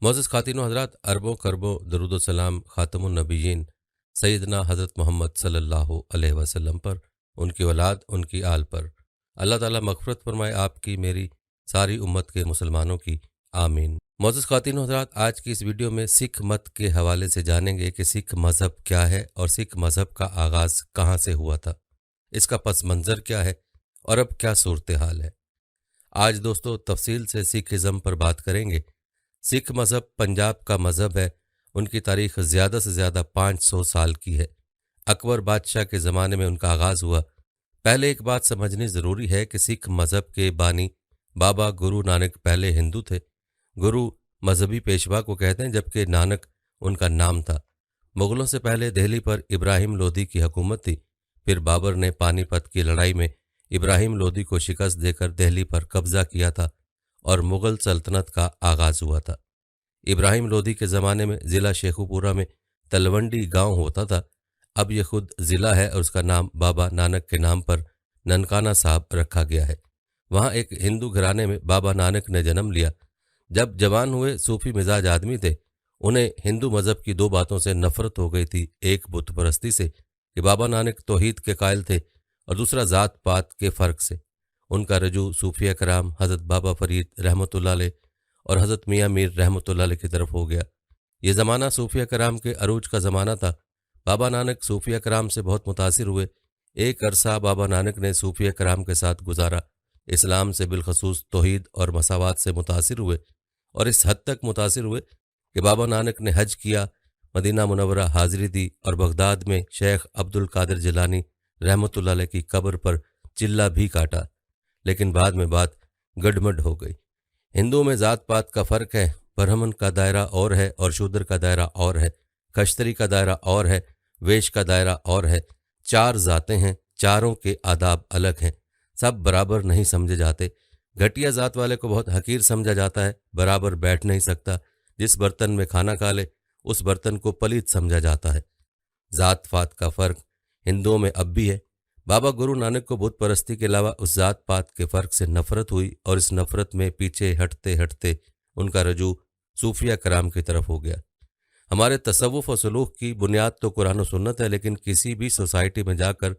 मोअज़्ज़ज़ ख़ातिन व हज़रात, अरबों खरबों दरूद व सलाम ख़ातमुन नबिय्यीन सैयदना हज़रत मोहम्मद सल्लल्लाहु अलैहि वसल्लम पर, उनकी औलाद, उनकी आल पर। अल्लाह ताला मग़फ़िरत फ़रमाए आपकी, मेरी, सारी उम्मत के मुसलमानों की, आमीन। मोअज़्ज़ज़ ख़ातिन व हज़रात, आज की इस वीडियो में सिख मत के हवाले से जानेंगे कि सिख मज़हब क्या है और सिख मज़हब का आगाज़ कहाँ से हुआ था, इसका पस मंज़र क्या है और अब क्या सूरत हाल है। आज दोस्तों तफसील से सिखिज़म पर बात करेंगे। सिख मज़हब पंजाब का मज़हब है। उनकी तारीख़ ज़्यादा से ज़्यादा 500 साल की है। अकबर बादशाह के ज़माने में उनका आगाज़ हुआ। पहले एक बात समझनी ज़रूरी है कि सिख मज़हब के बानी बाबा गुरु नानक पहले हिंदू थे। गुरु मजहबी पेशवा को कहते हैं, जबकि नानक उनका नाम था। मुग़लों से पहले दिल्ली पर इब्राहिम लोदी की हुकूमत थी। फिर बाबर ने पानीपत की लड़ाई में इब्राहिम लोदी को शिकस्त देकर दिल्ली पर कब्ज़ा किया था और मुग़ल सल्तनत का आगाज़ हुआ था। इब्राहिम लोदी के ज़माने में ज़िला शेखुपुरा में तलवंडी गांव होता था। अब यह खुद ज़िला है और उसका नाम बाबा नानक के नाम पर ननकाना साहब रखा गया है। वहाँ एक हिंदू घराने में बाबा नानक ने जन्म लिया। जब जवान हुए, सूफ़ी मिजाज आदमी थे। उन्हें हिंदू मज़हब की दो बातों से नफ़रत हो गई थी। एक बुत परस्ती से कि बाबा नानक तौहीद के कायल थे, और दूसरा ज़ात पात के फ़र्क से। उनका रजू सूफिया कराम हज़रत बाबा फरीद रहमतुल्लाह अलैह और हज़रत मियाँ मीर रहमतुल्लाह अलैह की तरफ हो गया। ये ज़माना सूफिया कराम के अरूज का ज़माना था। बाबा नानक सूफिया कराम से बहुत मुतासिर हुए। एक अरसा बाबा नानक ने सूफिया कराम के साथ गुजारा। इस्लाम से बिलखसूस तौहीद और मसावात से मुतासिर हुए, और इस हद तक मुतासिर हुए कि बाबा नानक ने हज किया, मदीना मुनव्वरा हाज़िरी दी और बगदाद में शेख अब्दुल कादिर जिलानी रहमतुल्लाह अलैह की कब्र पर चिल्ला भी काटा। लेकिन बाद में बात गडमड हो गई। हिंदुओं में ज़ात पात का फ़र्क है। ब्राह्मण का दायरा और है और शूद्र का दायरा और है। खश्तरी का दायरा और है, वेश का दायरा और है। 4 ज़ातें हैं, चारों के आदाब अलग हैं। सब बराबर नहीं समझे जाते। घटिया ज़ात वाले को बहुत हकीर समझा जाता है, बराबर बैठ नहीं सकता। जिस बर्तन में खाना खा ले उस बर्तन को पलीत समझा जाता है। ज़ात पात का फ़र्क हिंदुओं में अब भी है। बाबा गुरु नानक को बुत परस्ती के अलावा उस ज़ात पात के फ़र्क से नफ़रत हुई, और इस नफ़रत में पीछे हटते हटते उनका रजू सूफिया कराम की तरफ हो गया। हमारे तसव्वुफ़ और सलूक की बुनियाद तो कुरान और सुन्नत है, लेकिन किसी भी सोसाइटी में जाकर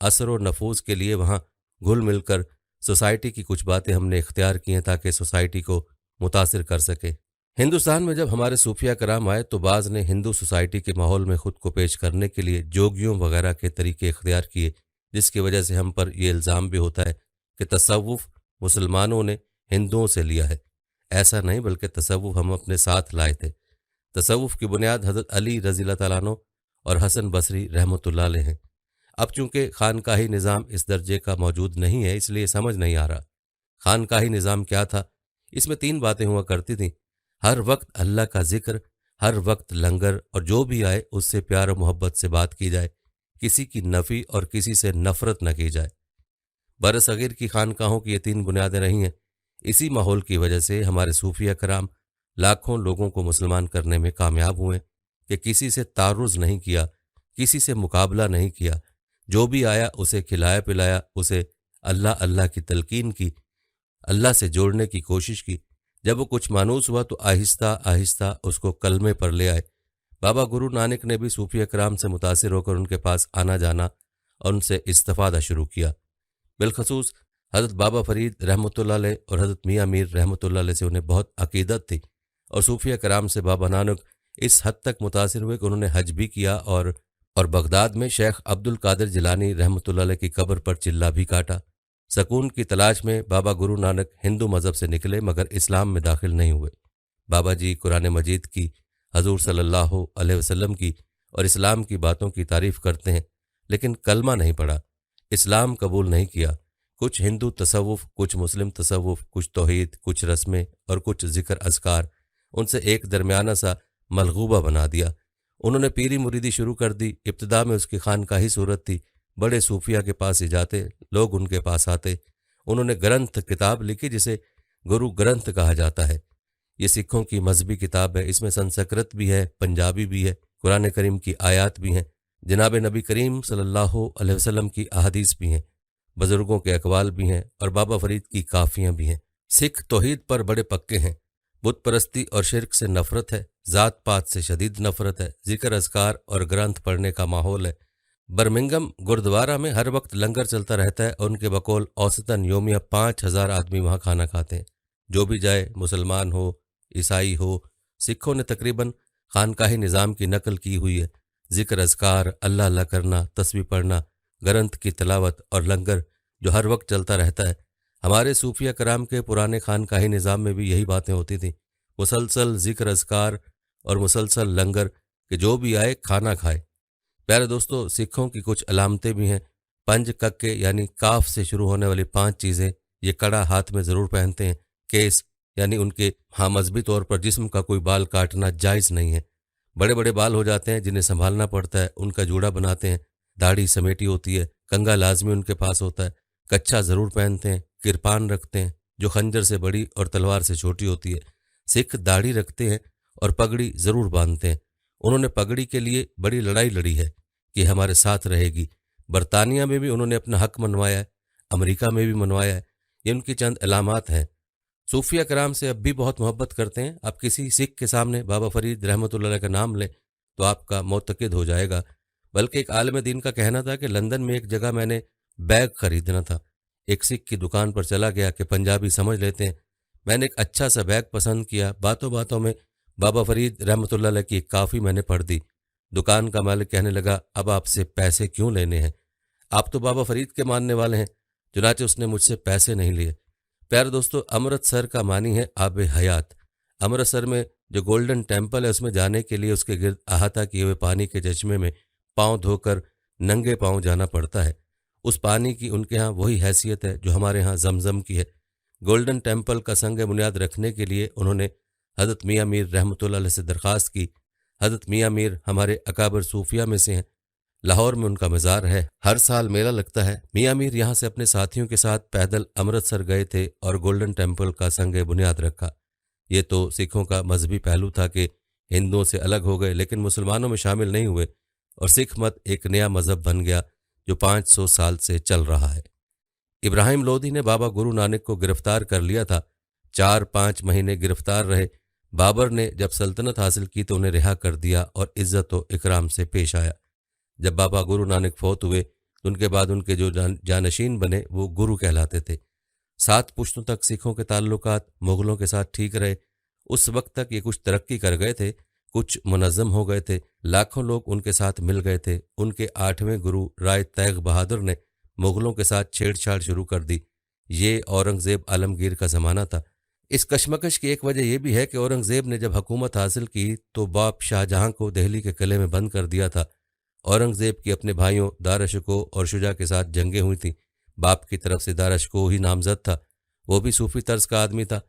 असर व नफूज़ के लिए वहाँ घुल मिलकर सोसाइटी की कुछ बातें हमने इख्तियार की हैं ताकि सोसाइटी को मुतासिर कर सके। हिंदुस्तान में जब हमारे सूफिया कराम आए तो बाज़ ने हिंदू सोसाइटी के माहौल में ख़ुद को पेश करने के लिए जोगियों वगैरह के तरीके इख्तियार किए, जिसकी वजह से हम पर यह इल्ज़ाम भी होता है कि तसव्वुफ़ मुसलमानों ने हिंदुओं से लिया है। ऐसा नहीं, बल्कि तसव्वुफ़ हम अपने साथ लाए थे। तसव्वुफ़ की बुनियाद हज़रत अली रज़ियल्लाहु तआला अन्हु और हसन बसरी रहमतुल्लाह अलैह हैं। अब चूँकि खानकाही निज़ाम इस दर्जे का मौजूद नहीं है, इसलिए समझ नहीं आ रहा। खानकाही निज़ाम क्या था? इसमें 3 बातें हुआ करती थीं। हर वक्त अल्लाह का ज़िक्र, हर वक्त लंगर, और जो भी आए उससे प्यार और मोहब्बत से बात की जाए। किसी की नफ़ी और किसी से नफ़रत न की जाए। बरसग़ीर की खानकाहों की ये 3 बुनियादें रही हैं। इसी माहौल की वजह से हमारे सूफिया कराम लाखों लोगों को मुसलमान करने में कामयाब हुए कि किसी से तारुज़ नहीं किया, किसी से मुकाबला नहीं किया। जो भी आया उसे खिलाया पिलाया, उसे अल्लाह अल्लाह की तलकीन की, अल्लाह से जोड़ने की कोशिश की। जब वो कुछ मानूस हुआ तो आहिस्ता आहिस्ता उसको कलमे पर ले आए। बाबा गुरु नानक ने भी सूफिया कराम से मुतासिर होकर उनके पास आना जाना और उनसे इस्तिफ़ादा शुरू किया। बिलखसूस हज़रत बाबा फरीद रहमतुल्लाह अलैह और हज़रत मियाँ मीर रहमतुल्लाह अलैह से उन्हें बहुत अकीदत थी, और सूफिया कराम से बाबा नानक इस हद तक मुतासिर हुए कि उन्होंने हज भी किया और बगदाद में शेख अब्दुल कादिर जिलानी रहमतुल्लाह अलैह की कब्र पर चिल्ला भी काटा। सकून की तलाश में बाबा गुरु नानक हिंदू मज़हब से निकले, मगर इस्लाम में दाखिल नहीं हुए। बाबा जी कुरान मजीद की, हजूर सल्लल्लाहु अलैहि वसल्लम की और इस्लाम की बातों की तारीफ़ करते हैं, लेकिन कलमा नहीं पढ़ा, इस्लाम कबूल नहीं किया। कुछ हिंदू तसव्वुफ़, कुछ मुस्लिम तसव्वुफ़, कुछ तौहीद, कुछ रस्में और कुछ ज़िक्र अज़कार, उनसे एक दरमियाना सा मलगूबा बना दिया। उन्होंने पीरी मुरीदी शुरू कर दी। इब्तिदा में उसकी खानकाही सूरत थी। बड़े सूफिया के पास ही जाते, लोग उनके पास आते। उन्होंने ग्रंथ किताब लिखी जिसे गुरु ग्रंथ कहा जाता है। ये सिखों की मजहबी किताब है। इसमें संस्कृत भी है, पंजाबी भी है, कुरान करीम की आयात भी हैं, जनाब नबी करीम सल्लल्लाहु अलैहि वसल्लम की अहादीस भी हैं, बुजुर्गों के अक़वाल भी हैं और बाबा फरीद की काफ़ियाँ भी हैं। सिख तौहीद पर बड़े पक्के हैं। बुत परस्ती और शिरक से नफरत है, ज़ात पात से शदीद नफरत है, जिक्र अज़कार और ग्रंथ पढ़ने का माहौल है। बर्मिंघम गुरुद्वारा में हर वक्त लंगर चलता रहता है और उनके बकौल औसतन योमिया 5,000 आदमी वहाँ खाना खाते हैं। जो भी जाए, मुसलमान हो, ईसाई हो, सिखों ने तकरीबन खानकाही निज़ाम की नकल की हुई है। जिक्र अज़कार, अल्लाह अल्लाह करना, तस्बीह पढ़ना, ग्रंथ की तिलावत और लंगर जो हर वक्त चलता रहता है। हमारे सूफिया कराम के पुराने खानकाही निज़ाम में भी यही बातें होती थीं। मुसलसल जिक्र अज़कार और मुसलसल लंगर कि जो भी आए खाना खाए। प्यारे दोस्तों, सिखों की कुछ अलामतें भी हैं। पंज कक्के यानी काफ से शुरू होने वाली 5 चीज़ें ये कड़ा हाथ में ज़रूर पहनते हैं। केस यानी उनके मजहबी तौर पर जिस्म का कोई बाल काटना जायज़ नहीं है। बड़े बड़े बाल हो जाते हैं जिन्हें संभालना पड़ता है, उनका जूड़ा बनाते हैं। दाढ़ी समेटी होती है, कंघा लाजमी उनके पास होता है। कच्छा ज़रूर पहनते हैं, किरपान रखते हैं जो खंजर से बड़ी और तलवार से छोटी होती है। सिख दाढ़ी रखते हैं और पगड़ी ज़रूर बांधते हैं। उन्होंने पगड़ी के लिए बड़ी लड़ाई लड़ी है कि हमारे साथ रहेगी। बरतानिया में भी उन्होंने अपना हक मनवाया है, अमेरिका में भी मनवाया है। ये उनकी चंद अलामात हैं। सूफिया कराम से अब भी बहुत मोहब्बत करते हैं। आप किसी सिख के सामने बाबा फरीद रहमतुल्लाह अलैह का नाम लें तो आपका मोतक़िद हो जाएगा। बल्कि एक आलिम दीन का कहना था कि लंदन में एक जगह मैंने बैग खरीदना था। एक सिख की दुकान पर चला गया कि पंजाबी समझ लेते हैं। मैंने एक अच्छा सा बैग पसंद किया। बातों बातों में बाबा फरीद रहमतुल्लाह अलैह की एक काफ़ी मैंने पढ़ दी। दुकान का मालिक कहने लगा, अब आपसे पैसे क्यों लेने हैं, आप तो बाबा फरीद के मानने वाले हैं। चुनाचे उसने मुझसे पैसे नहीं लिए। प्यारे दोस्तों, अमृतसर का मानी है आब हयात। अमृतसर में जो गोल्डन टेम्पल है उसमें जाने के लिए उसके गिर्द अहाता किए हुए पानी के चश्मे में पाँव धोकर नंगे पाँव जाना पड़ता है। उस पानी की उनके यहाँ वही हैसियत है जो हमारे यहाँ जमजम की है। गोल्डन टेम्पल का संग बुनियाद रखने के लिए उन्होंने हज़रत मियाँ मीर रहमतुल्लाह अलैह से दरख्वास्त की। हज़रत मियाँ मीर हमारे अकाबर सूफिया में से हैं। लाहौर में उनका मज़ार है। हर साल मेला लगता है। मियाँ मीर यहाँ से अपने साथियों के साथ पैदल अमृतसर गए थे और गोल्डन टेम्पल का संग बुनियाद रखा। ये तो सिखों का मजहबी पहलू था कि हिंदुओं से अलग हो गए, लेकिन मुसलमानों में शामिल नहीं हुए और सिख मत एक नया मज़हब बन गया जो 500 साल से चल रहा है। इब्राहिम लोधी ने बाबा गुरु नानक को गिरफ्तार कर लिया था। 4-5 महीने गिरफ्तार रहे। बाबर ने जब सल्तनत हासिल की तो उन्हें रिहा कर दिया और इज़्ज़त व इकराम से पेश आया। जब बाबा गुरु नानक फौत हुए तो उनके बाद उनके जो जानशीन बने वो गुरु कहलाते थे। 7 पुश्तों तक सिखों के ताल्लुकात मुग़लों के साथ ठीक रहे। उस वक्त तक ये कुछ तरक्की कर गए थे, कुछ मुनज़्ज़म हो गए थे। लाखों लोग उनके साथ मिल गए थे। उनके 8वें गुरु राय तैग बहादुर ने मुग़लों के साथ छेड़छाड़ शुरू कर दी। ये औरंगज़ेब आलमगीर का ज़माना था। इस कशमकश की एक वजह यह भी है कि औरंगज़ेब ने जब हुकूमत हासिल की तो बाप शाहजहां को दिल्ली के किले में बंद कर दिया था। औरंगज़ेब की अपने भाइयों दाराशिको और शुजा के साथ जंगें हुई थीं। बाप की तरफ से दाराशिको ही नामजद था। वो भी सूफ़ी तर्ज का आदमी था।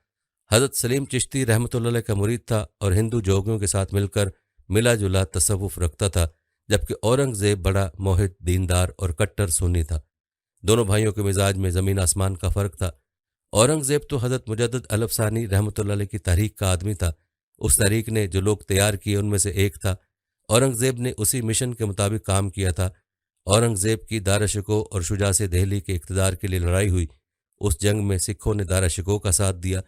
हज़रत सलीम चिश्ती रहमतुल्लाह अलैह का मुरीद था और हिंदू जोगियों के साथ मिलकर मिला जुला तसव्वुफ़ रखता था, जबकि औरंगज़ेब बड़ा मोहित, दीनदार और कट्टर सुन्नी था। दोनों भाइयों के मिजाज में ज़मीन आसमान का फ़र्क था। औरंगज़ेब तो हज़रत मुजद्दद अलफ़सानी रहमतुल्लाह अलैह की तहरीक का आदमी था। उस तहरीक ने जो लोग तैयार किए उनमें से एक था। औरंगज़ेब ने उसी मिशन के मुताबिक काम किया था। औरंगज़ेब की दाराशिको और शुजा से दिल्ली के इक़्तिदार के लिए लड़ाई हुई। उस जंग में सिखों ने दाराशिको का साथ दिया।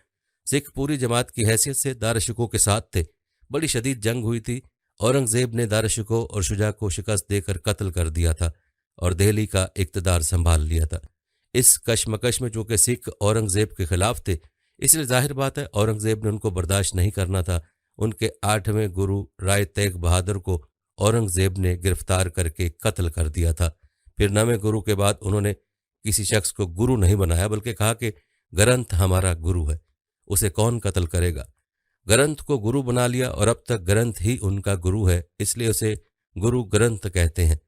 सिख पूरी जमात की हैसियत से दाराशिको के साथ थे। बड़ी शदीद जंग हुई थी। औरंगज़ेब ने दाराशिको और शुजा को शिकस्त देकर कत्ल कर दिया था और दिल्ली का इक़्तिदार संभाल लिया था। इस कशमकश में चूँकि सिख औरंगज़ेब के खिलाफ थे, इसलिए जाहिर बात है औरंगज़ेब ने उनको बर्दाश्त नहीं करना था। उनके 8वें गुरु राय तेग बहादुर को औरंगज़ेब ने गिरफ्तार करके कत्ल कर दिया था। फिर 9वें गुरु के बाद उन्होंने किसी शख्स को गुरु नहीं बनाया, बल्कि कहा कि ग्रंथ हमारा गुरु है, उसे कौन कत्ल करेगा। ग्रंथ को गुरु बना लिया और अब तक ग्रंथ ही उनका गुरु है, इसलिए उसे गुरु ग्रंथ कहते हैं।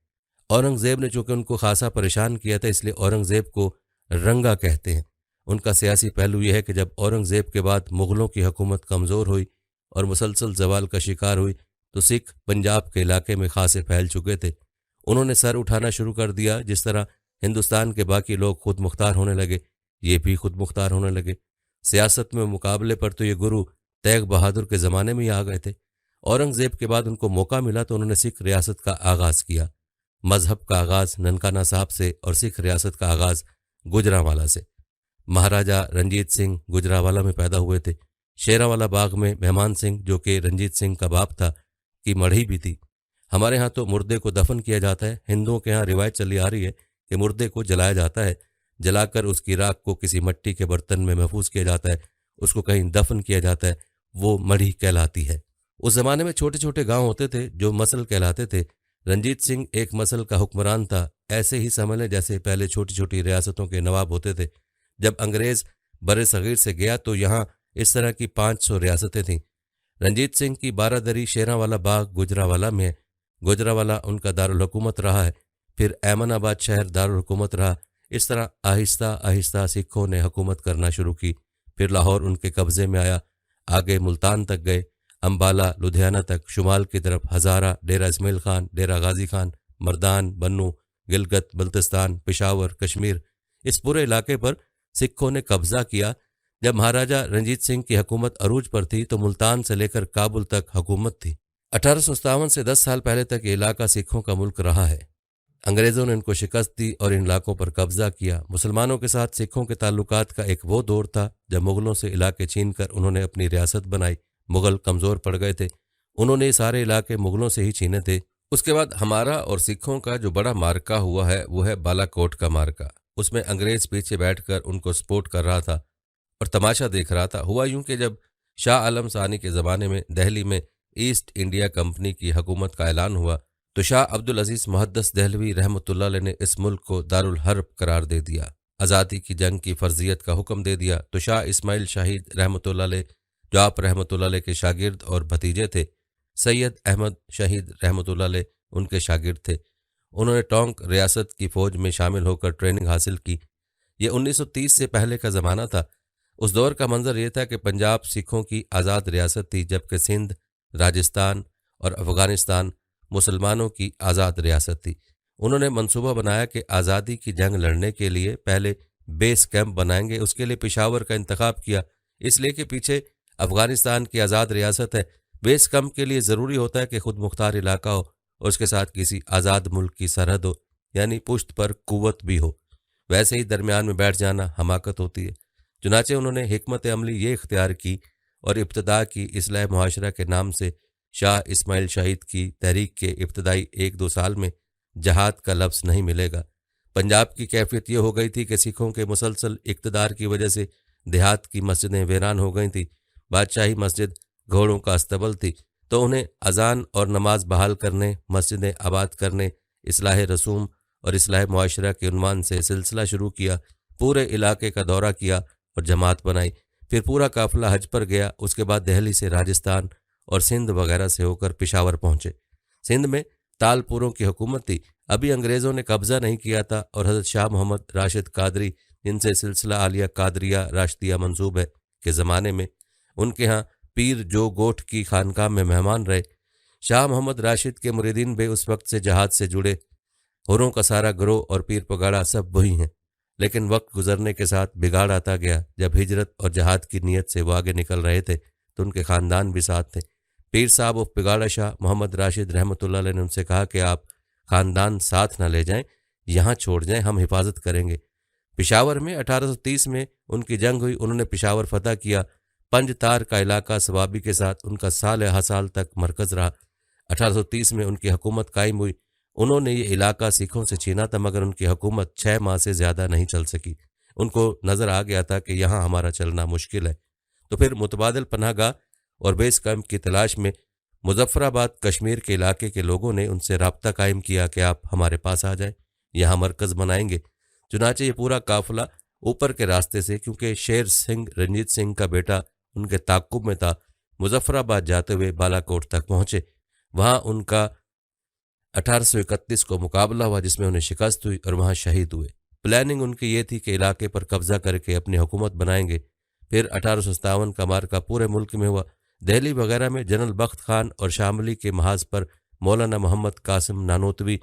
औरंगज़ेब ने चूँकि उनको खासा परेशान किया था, इसलिए औरंगज़ेब को रंगा कहते हैं। उनका सियासी पहलू यह है कि जब औरंगज़ेब के बाद मुग़लों की हुकूमत कमज़ोर हुई और मुसलसल जवाल का शिकार हुई तो सिख पंजाब के इलाके में खासे फैल चुके थे। उन्होंने सर उठाना शुरू कर दिया। जिस तरह हिंदुस्तान के बाकी लोग खुद मुख्तार होने लगे, ये भी खुद मुख्तार होने लगे। सियासत में मुकाबले पर तो ये गुरु तेग बहादुर के ज़माने में ही आ गए थे। औरंगज़ेब के बाद उनको मौका मिला तो उन्होंने सिख रियासत का आगाज़ किया। मज़हब का आगाज़ ननकाना साहब से और सिख रियासत का आगाज़ गुजरांवाला से। महाराजा रंजीत सिंह गुजरांवाला में पैदा हुए थे। शेरांवाला बाग में मेहमान सिंह, जो कि रंजीत सिंह का बाप था, की मढ़ी भी थी। हमारे यहाँ तो मुर्दे को दफन किया जाता है, हिंदुओं के यहाँ रिवायत चली आ रही है कि मुर्दे को जलाया जाता है, जलाकर उसकी राख को किसी मिट्टी के बर्तन में महफूज किया जाता है, उसको कहीं दफन किया जाता है, वो मढ़ी कहलाती है। उस जमाने में छोटे छोटे गांव होते थे जो मसल कहलाते थे। रंजीत सिंह एक मसल का हुक्मरान था। ऐसे ही समझ लें जैसे पहले छोटी छोटी रियासतों के नवाब होते थे। जब अंग्रेज बरे सगीर से गया तो यहाँ इस तरह की 500 रियासतें थीं। रंजीत सिंह की बारादरी शेरांवाला बाग गुजरावाला में है। गुजरावाला उनका दारुल हुकूमत रहा है, फिर ऐमनाबाद शहर दारुल हुकूमत रहा। इस तरह आहिस्ता आहिस्ता सिखों ने हुकूमत करना शुरू की। फिर लाहौर उनके कब्जे में आया, आगे मुल्तान तक गए, अम्बाला, लुधियाना तक, शुमाल की तरफ हज़ारा, डेरा इस्माइल खान, डेरा गाजी खान, मर्दान, बन्नू, गिलगित बल्तिस्तान, पेशावर, कश्मीर, इस पूरे इलाके पर सिखों ने कब्जा किया। जब महाराजा रंजीत सिंह की हुकूमत अरूज पर थी तो मुल्तान से लेकर काबुल तक हुकूमत थी। 1857 से 10 साल पहले तक ये इलाका सिखों का मुल्क रहा है। अंग्रेज़ों ने इनको शिकस्त दी और इन इलाकों पर कब्जा किया। मुसलमानों के साथ सिखों के ताल्लुकात का एक वो दौर था जब मुगलों से इलाके छीन कर उन्होंने अपनी रियासत बनाई। मुगल कमज़ोर पड़ गए थे, उन्होंने ये सारे इलाके मुगलों से ही छीने थे। उसके बाद हमारा और सिखों का जो बड़ा मार्का हुआ है वो है बालाकोट का मार्का। उसमें अंग्रेज़ पीछे बैठकर उनको सपोर्ट कर रहा था और तमाशा देख रहा था। हुआ यूं कि जब शाह आलम सानी के ज़माने में दिल्ली में ईस्ट इंडिया कंपनी की हुकूमत का ऐलान हुआ तो शाह अब्दुल अजीज़ मुहद्दस दहलवी रहमतुल्लाह अलैह ने इस मुल्क को दारुल हर्ब करार दे दिया, आज़ादी की जंग की फर्जियत का हुक्म दे दिया। तो शाह इस्माइल शहीद रहमतुल्लाह अलैह, जो आप रहमतुल्लाह अलैह के शागिर्द और भतीजे थे, सैयद अहमद शहीद रहमतुल्लाह अलैह उनके शागिर्द थे। उन्होंने टोंक रियासत की फ़ौज में शामिल होकर ट्रेनिंग हासिल की। ये 1930 से पहले का ज़माना था। उस दौर का मंजर ये था कि पंजाब सिखों की आज़ाद रियासत थी, जबकि सिंध, राजस्थान और अफ़गानिस्तान मुसलमानों की आज़ाद रियासत थी। उन्होंने मंसूबा बनाया कि आज़ादी की जंग लड़ने के लिए पहले बेस कैंप बनाएंगे। उसके लिए पेशावर का इंतखाब किया, इसलिए कि पीछे अफ़गानिस्तान की आज़ाद रियासत है। बेस कैंप के लिए ज़रूरी होता है कि खुद मुख्तार इलाका हो और उसके साथ किसी आज़ाद मुल्क की सरहद हो, यानी पुश्त पर कुव्वत भी हो। वैसे ही दरमियान में बैठ जाना हमाकत होती है। चुनाचे उन्होंने हिकमत अमली ये इख्तियार की और इब्तदा की इस्लाह मुआशरा के नाम से शाह इस्माइल शहीद की तहरीक के इब्तदाई 1-2 साल में जहाद का लफ्ज़ नहीं मिलेगा। पंजाब की कैफियत ये हो गई थी कि सिखों के मुसलसल इक़्तिदार की वजह से देहात की मस्जिदें वीरान हो गई थी। बादशाही मस्जिद घोड़ों का अस्तबल थी, तो उन्हें अजान और नमाज बहाल करने, मस्जिदें आबाद करने, इस्लाह रसूम और इस्लाह मुआशरा के उन्वान से सिलसिला शुरू किया। पूरे इलाके का दौरा किया और जमात बनाई। फिर पूरा काफिला हज पर गया। उसके बाद दिल्ली से राजस्थान और सिंध वगैरह से होकर पेशावर पहुंचे। सिंध में तालपुरों की हुकूमत थी, अभी अंग्रेज़ों ने कब्ज़ा नहीं किया था और हज़रत शाह मोहम्मद राशिद कादरी, जिनसे सिलसिला आलिया कादरिया राशिदिया मंसूब है, के ज़माने में उनके यहाँ पीर जो गोठ की खानकाह में मेहमान रहे। शाह मोहम्मद राशिद के मुरीदीन भी उस वक्त से जहाद से जुड़े। हुरों का सारा ग्रोह और पीर पगाड़ा सब वही हैं, लेकिन वक्त गुजरने के साथ बिगाड़ आता गया। जब हिजरत और जहाद की नीयत से वो आगे निकल रहे थे तो उनके ख़ानदान भी साथ थे। पीर साहब और पिगाड़ा शाह मोहम्मद राशिद रहमतुल्लाह अलैह ने उनसे कहा कि आप ख़ानदान साथ न ले जाएं, यहाँ छोड़ जाएं, हम हिफाजत करेंगे। पेशावर में 1830 में उनकी जंग हुई, उन्होंने पेशावर फतह किया। पंज तार का इलाका सवाबी के साथ उनका साल हर साल तक मरकज़ रहा। 1830 में उनकी हुकूमत कायम हुई। उन्होंने ये इलाका सिखों से छीना था, मगर उनकी हुकूमत 6 माह से ज़्यादा नहीं चल सकी। उनको नज़र आ गया था कि यहाँ हमारा चलना मुश्किल है, तो फिर मुतबादिल पनाहगाह और बेस कैंप की तलाश में मुजफ्फराबाद कश्मीर के इलाके के लोगों ने उनसे रब्ता कायम किया कि आप हमारे पास आ जाएं, यहाँ मरकज़ बनाएंगे। चुनाचे ये पूरा काफिला ऊपर के रास्ते से, क्योंकि शेर सिंह रंजीत सिंह का बेटा उनके ताक़ुब में था, मुजफ्फराबाद जाते हुए बालाकोट तक पहुँचे। वहाँ उनका 1831 को मुकाबला हुआ, जिसमें उन्हें शिकस्त हुई और वहाँ शहीद हुए। प्लानिंग उनकी ये थी कि इलाके पर कब्जा करके अपनी हुकूमत बनाएंगे। फिर 1857 का मार्का पूरे मुल्क में हुआ। दिल्ली वगैरह में जनरल बख्त खान और शामली के महाज पर मौलाना मोहम्मद कासिम नानोतवी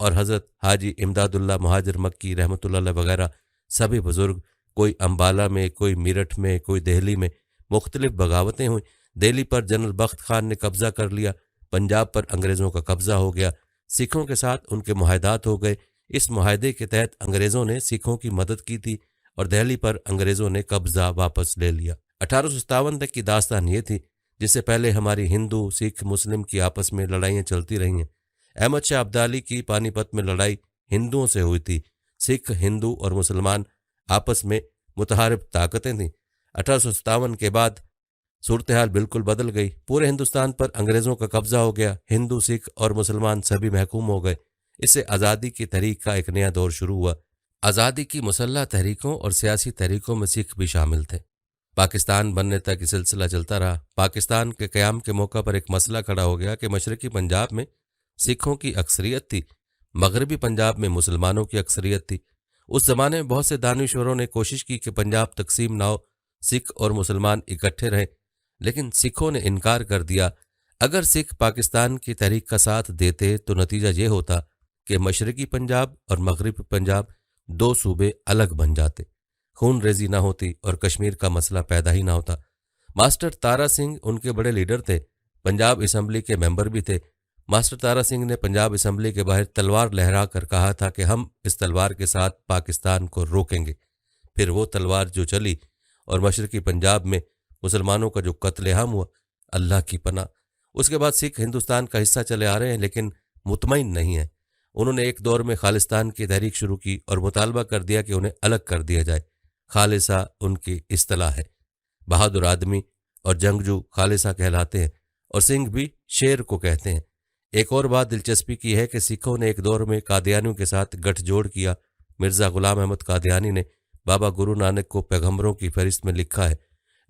और हज़रत हाजी इमदादुल्ला मुहाजिर मक्की रहमतुल्लाह अलैह वगैरह सभी बुज़ुर्ग, कोई अम्बाला में, कोई मेरठ में, कोई दिल्ली में, मुख्तलिफ बगावतें हुई। दिल्ली पर जनरल बख्त खान ने कब्ज़ा कर लिया, पंजाब पर अंग्रेज़ों का कब्ज़ा हो गया, सिखों के साथ उनके मुआहदात हो गए। इस मुआहदे के तहत अंग्रेज़ों ने सिखों की मदद की थी और दिल्ली पर अंग्रेज़ों ने कब्ज़ा वापस ले लिया। 1857 तक की दास्तान ये थी, जिससे पहले हमारी हिंदू सिख मुस्लिम की आपस में लड़ाइयाँ चलती रही हैं। अहमद शाह अब्दाली की पानीपत में लड़ाई हिंदुओं से हुई थी। सिख, हिंदू और मुसलमान आपस में मुतहारिब ताकतें थीं। 1857 के बाद सूरत हाल बिल्कुल बदल गई। पूरे हिंदुस्तान पर अंग्रेज़ों का कब्जा हो गया। हिंदू, सिख और मुसलमान सभी महकूम हो गए। इससे आज़ादी की तहरीक का एक नया दौर शुरू हुआ। आज़ादी की मुसल्लह तहरीकों और सियासी तहरीकों में सिख भी शामिल थे। पाकिस्तान बनने तक ये सिलसिला चलता रहा। पाकिस्तान के क़याम के मौका पर एक मसला खड़ा हो गया कि मशरक़ी पंजाब में सिखों की अक्सरियत थी, मगरबी पंजाब में मुसलमानों की अक्सरियत थी। उस ज़माने में बहुत से दानिशवरों ने कोशिश की कि पंजाब तकसीम ना हो, सिख और मुसलमान इकट्ठे रहें, लेकिन सिखों ने इनकार कर दिया। अगर सिख पाकिस्तान की तहरीक का साथ देते तो नतीजा ये होता कि मशरक़ी पंजाब और मगरबी पंजाब दो सूबे अलग बन जाते, खून रेजी ना होती और कश्मीर का मसला पैदा ही ना होता। मास्टर तारा सिंह उनके बड़े लीडर थे, पंजाब असम्बली के मेंबर भी थे। मास्टर तारा सिंह ने पंजाब असम्बली के बाहर तलवार लहरा कर कहा था कि हम इस तलवार के साथ पाकिस्तान को रोकेंगे। फिर वो तलवार जो चली और मशरक़ी पंजाब में मुसलमानों का जो कत्लेआम हुआ, अल्लाह की पनाह। उसके बाद सिख हिंदुस्तान का हिस्सा चले आ रहे हैं, लेकिन मुतमईन नहीं है। उन्होंने एक दौर में खालिस्तान की तहरीक शुरू की और मुतालबा कर दिया कि उन्हें अलग कर दिया जाए। खालिसा उनकी इस्तिलाह है। बहादुर आदमी और जंगजू खालिसा कहलाते हैं और सिंह भी शेर को कहते हैं। एक और बात दिलचस्पी की है कि सिखों ने एक दौर में कादियानियों के साथ गठजोड़ किया। मिर्ज़ा गुलाम अहमद कादियानी ने बाबा गुरु नानक को पैगंबरों की फहरिस्त में लिखा है।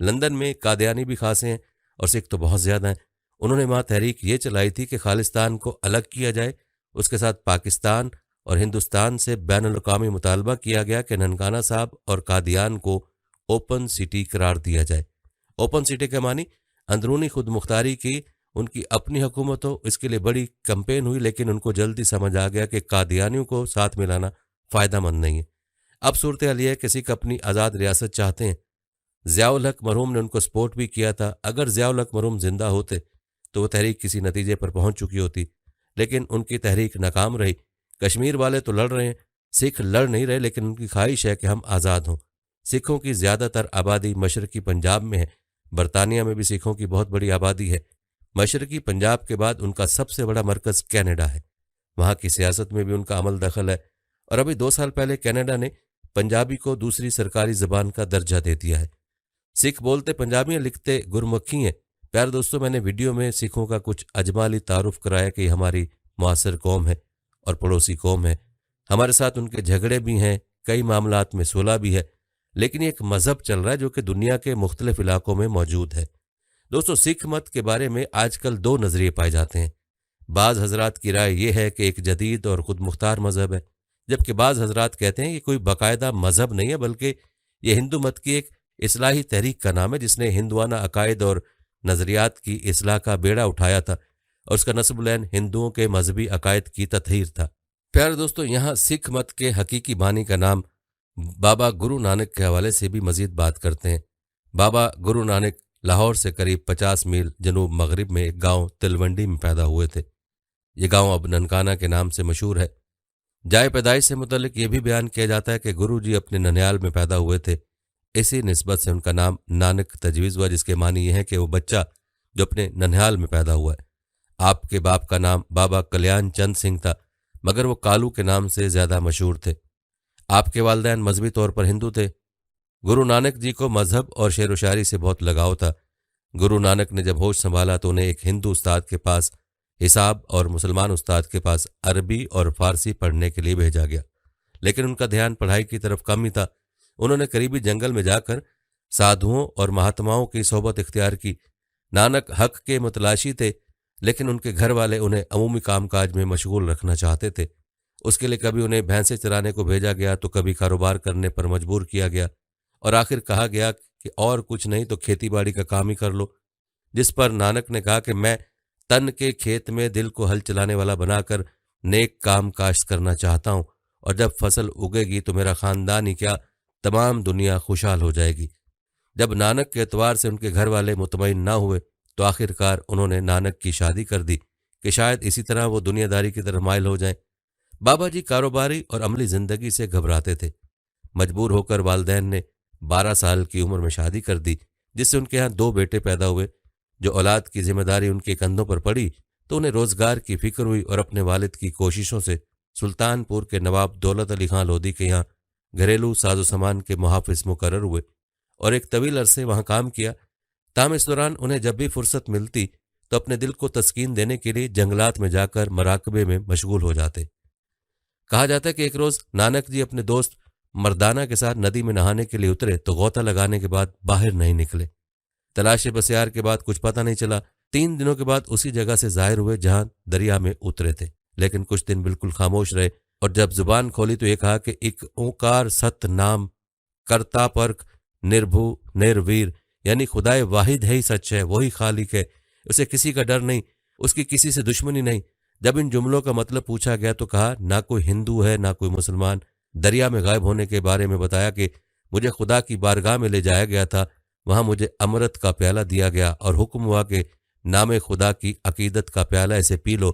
लंदन में कादियानी भी खासे हैं और सिख तो बहुत ज़्यादा हैं। उन्होंने वहाँ तहरीक ये चलाई थी कि खालिस्तान को अलग किया जाए। उसके साथ पाकिस्तान और हिंदुस्तान से बैनुल-अक़वामी मुतालबा किया गया कि ननकाना साहब और कादियान को ओपन सिटी करार दिया जाए। ओपन सिटी के मानी अंदरूनी खुद मुख्तारी की उनकी अपनी हुकूमत हो। इसके लिए बड़ी कैंपेन हुई, लेकिन उनको जल्दी समझ आ गया कि कादियानियों को साथ मिलाना फ़ायदा मंद नहीं है। अब सूरत हाल ये है कि सिख अपनी आज़ाद रियासत चाहते हैं। ज़ियाउल हक मरहूम ने उनको सपोर्ट भी किया था। अगर ज़ियाउल हक मरहूम जिंदा होते तो वो तहरीक किसी नतीजे पर पहुंच चुकी होती, लेकिन उनकी तहरीक नाकाम रही। कश्मीर वाले तो लड़ रहे हैं, सिख लड़ नहीं रहे, लेकिन उनकी ख्वाहिश है कि हम आज़ाद हों। सिखों की ज़्यादातर आबादी मशरक़ी पंजाब में है। बरतानिया में भी सिखों की बहुत बड़ी आबादी है। मशरक़ी पंजाब के बाद उनका सबसे बड़ा मरकज़ कनाडा है। वहाँ की सियासत में भी उनका अमल दखल है और अभी 2 साल पहले कनाडा ने पंजाबी को दूसरी सरकारी ज़बान का दर्जा दे दिया है। सिख बोलते पंजाबी हैं, लिखते गुरमुखी हैं। प्यारे दोस्तों, मैंने वीडियो में सिखों का कुछ अजमाली तारुफ कराया कि हमारी मुआसर कौम है और पड़ोसी कौम है। हमारे साथ उनके झगड़े भी हैं, कई मामलात में सुलह भी है, लेकिन ये एक मज़हब चल रहा है जो कि दुनिया के मुख्तलिफ इलाकों में मौजूद है। दोस्तों, सिख मत के बारे में आजकल 2 नज़रिए पाए जाते हैं। बाज़ हजरात की राय ये है कि एक जदीद और ख़ुद मुख्तार मज़हब है, जबकि बाज़ हजरात कहते हैं कि कोई बाकायदा मज़हब नहीं है, बल्कि ये हिंदू मत की एक इस्लाही तहरीक का नाम है, जिसने हिंदुआना अकायद और नज़रियात की इस्लाह का बेड़ा उठाया था और उसका नस्बुलैन हिंदुओं के मजहबी अकायद की तत्हीर था। प्यारे दोस्तों, यहाँ सिख मत के हकीकी बानी का नाम बाबा गुरु नानक के हवाले से भी मज़ीद बात करते हैं। बाबा गुरु नानक लाहौर से करीब 50 मील जनूब मगरिब में एक गाँव तिलवंडी में पैदा हुए थे। ये गाँव अब ननकाना के नाम से मशहूर है। जाए पैदाइश से मुतल्लिक ये भी बयान किया जाता है कि गुरु जी अपने ननिहाल में पैदा हुए थे। इसी निस्बत से उनका नाम नानक तजवीज़ हुआ, जिसके मानी ये है कि वो बच्चा जो अपने ननिहाल में पैदा हुआ है। आपके बाप का नाम बाबा कल्याण चंद सिंह था, मगर वो कालू के नाम से ज़्यादा मशहूर थे। आपके वालिदैन मजहबी तौर पर हिंदू थे। गुरु नानक जी को मजहब और शेर व शायरी से बहुत लगाव था। गुरु नानक ने जब होश संभाला तो उन्हें एक हिंदू उस्ताद के पास हिसाब और मुसलमान उस्ताद के पास अरबी और फारसी पढ़ने के लिए भेजा गया, लेकिन उनका ध्यान पढ़ाई की तरफ कम ही था। उन्होंने करीबी जंगल में जाकर साधुओं और महात्माओं की सोहबत इख्तियार की। नानक हक के मुतलाशी थे, लेकिन उनके घर वाले उन्हें अमूमी कामकाज में मशगूल रखना चाहते थे। उसके लिए कभी उन्हें भैंसें चराने को भेजा गया तो कभी कारोबार करने पर मजबूर किया गया और आखिर कहा गया कि और कुछ नहीं तो खेती बाड़ी का काम ही कर लो। जिस पर नानक ने कहा कि मैं तन के खेत में दिल को हल चलाने वाला बनाकर नेक काम काश्त करना चाहता हूँ, और जब फसल उगेगी तो मेरा ख़ानदान ही क्या तमाम दुनिया खुशहाल हो जाएगी। जब नानक के एतवार से उनके घर वाले मुतमईन ना हुए तो आखिरकार उन्होंने नानक की शादी कर दी कि शायद इसी तरह वो दुनियादारी की तरफ माइल हो जाएं। बाबा जी कारोबारी और अमली ज़िंदगी से घबराते थे। मजबूर होकर वालदैन ने 12 साल की उम्र में शादी कर दी, جس سے ان کے یہاں 2 بیٹے پیدا ہوئے۔ جو اولاد کی ذمہ داری ان کے کندھوں پر پڑی تو انہیں روزگار کی فکر ہوئی اور اپنے والد کی کوششوں سے سلطان پور کے نواب دولت علی خان لودھی کے یہاں گھریلو ساز و سامان کے محافظ مقرر ہوئے اور ایک طویل عرصے وہاں کام کیا۔ تاہم اس دوران انہیں جب بھی فرصت ملتی تو اپنے دل کو تسکین دینے کے لیے جنگلات میں جا کر مراقبے میں مشغول ہو جاتے۔ کہا جاتا ہے کہ ایک روز نانک جی اپنے دوست مردانہ کے ساتھ ندی میں نہانے کے لیے اترے تو غوطہ لگانے کے بعد باہر نہیں نکلے۔ تلاش بسیار کے بعد کچھ پتہ نہیں چلا۔ 3 دنوں کے بعد اسی جگہ سے ظاہر ہوئے جہاں دریا میں اترے تھے، لیکن کچھ دن بالکل خاموش رہے اور جب زبان کھولی تو یہ کہا کہ ایک اوکار ست نام کرتا پرک نربھو نرویر، یعنی خدائے واحد ہے ہی سچ ہے، وہی خالق ہے، اسے کسی کا ڈر نہیں، اس کی کسی سے دشمنی نہیں۔ جب ان جملوں کا مطلب پوچھا گیا تو کہا نہ کوئی ہندو ہے نہ کوئی مسلمان۔ دریا میں غائب ہونے کے بارے میں بتایا کہ مجھے خدا کی بارگاہ میں لے جایا گیا تھا، وہاں مجھے امرت کا پیالہ دیا گیا اور حکم ہوا کہ نام خدا کی عقیدت کا پیالہ اسے پی لو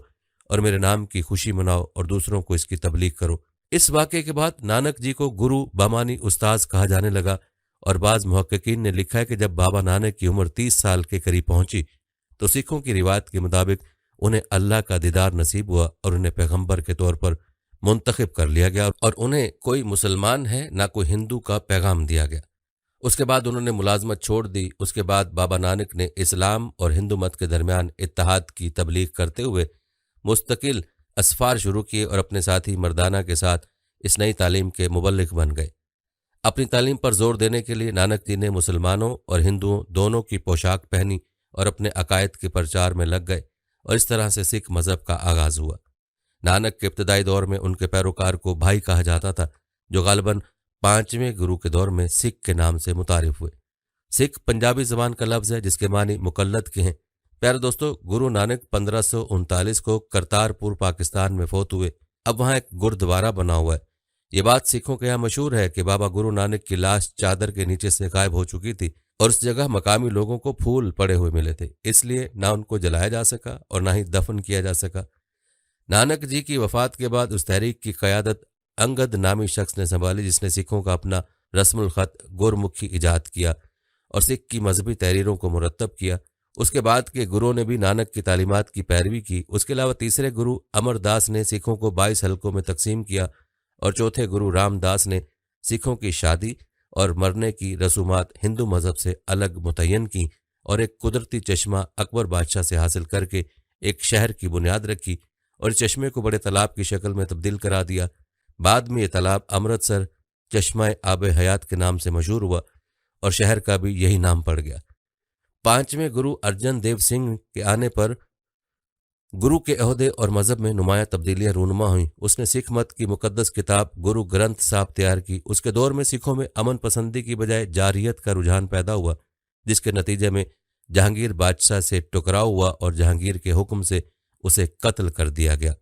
اور میرے نام کی خوشی مناؤ اور دوسروں کو اس کی تبلیغ کرو۔ اس واقعے کے بعد نانک جی کو گرو بامانی استاذ کہا جانے لگا اور بعض محققین نے لکھا ہے کہ جب بابا نانک کی عمر 30 سال کے قریب پہنچی تو سکھوں کی روایت کے مطابق انہیں اللہ کا دیدار نصیب ہوا اور انہیں پیغمبر کے طور پر منتخب کر لیا گیا اور انہیں کوئی مسلمان ہے نہ کوئی ہندو کا پیغام دیا گیا۔ اس کے بعد انہوں نے ملازمت چھوڑ دی۔ اس کے بعد بابا نانک نے اسلام اور ہندو مت کے درمیان اتحاد کی تبلیغ کرتے ہوئے مستقل اسفار شروع کیے اور اپنے ساتھی مردانہ کے ساتھ اس نئی تعلیم کے مبلغ بن گئے۔ اپنی تعلیم پر زور دینے کے لیے نانک جی نے مسلمانوں اور ہندوؤں دونوں کی پوشاک پہنی اور اپنے عقائد کے پرچار میں لگ گئے اور اس طرح سے سکھ مذہب کا آغاز ہوا۔ نانک کے ابتدائی دور میں ان کے پیروکار کو بھائی کہا جاتا تھا، جو غالباً 5ویں گرو کے دور میں سکھ کے نام سے متعارف ہوئے۔ سکھ پنجابی زبان کا لفظ ہے جس کے معنی مقلد کے ہیں۔ پیارے دوستو، گرو نانک 1539 کو کرتارپور پاکستان میں فوت ہوئے۔ اب وہاں ایک گردوارہ بنا ہوا ہے۔ یہ بات سکھوں کے یہاں مشہور ہے کہ بابا گرو نانک کی لاش چادر کے نیچے سے غائب ہو چکی تھی اور اس جگہ مقامی لوگوں کو پھول پڑے ہوئے ملے تھے، اس لیے نہ ان کو جلایا جا سکا اور نہ ہی دفن کیا جا سکا۔ نانک جی کی وفات کے بعد اس تحریک کی قیادت انگد نامی شخص نے سنبھالی، جس نے سکھوں کا اپنا رسم الخط گورمکھی ایجاد کیا اور سکھ کی مذہبی تحریروں کو مرتب کیا۔ اس کے بعد کے گرو نے بھی نانک کی تعلیمات کی پیروی کی۔ اس کے علاوہ تیسرے گرو امر داس نے سکھوں کو 22 حلقوں میں تقسیم کیا اور چوتھے گرو رام داس نے سکھوں کی شادی اور مرنے کی رسومات ہندو مذہب سے الگ متعین کی اور ایک قدرتی چشمہ اکبر بادشاہ سے حاصل کر کے ایک شہر کی بنیاد رکھی اور اس چشمے کو بڑے تالاب کی شکل میں تبدیل کرا دیا۔ بعد میں یہ تالاب امرتسر چشمہ آب حیات کے نام سے مشہور ہوا اور شہر کا بھی یہی نام پڑ گیا۔ 5ویں گرو ارجن دیو سنگھ کے آنے پر گرو کے عہدے اور مذہب میں نمایاں تبدیلیاں رونما ہوئیں۔ اس نے سکھ مت کی مقدس کتاب گرو گرنتھ صاحب تیار کی۔ اس کے دور میں سکھوں میں امن پسندی کی بجائے جارحیت کا رجحان پیدا ہوا، جس کے نتیجے میں جہانگیر بادشاہ سے ٹکراؤ ہوا اور جہانگیر کے حکم سے اسے قتل کر دیا گیا۔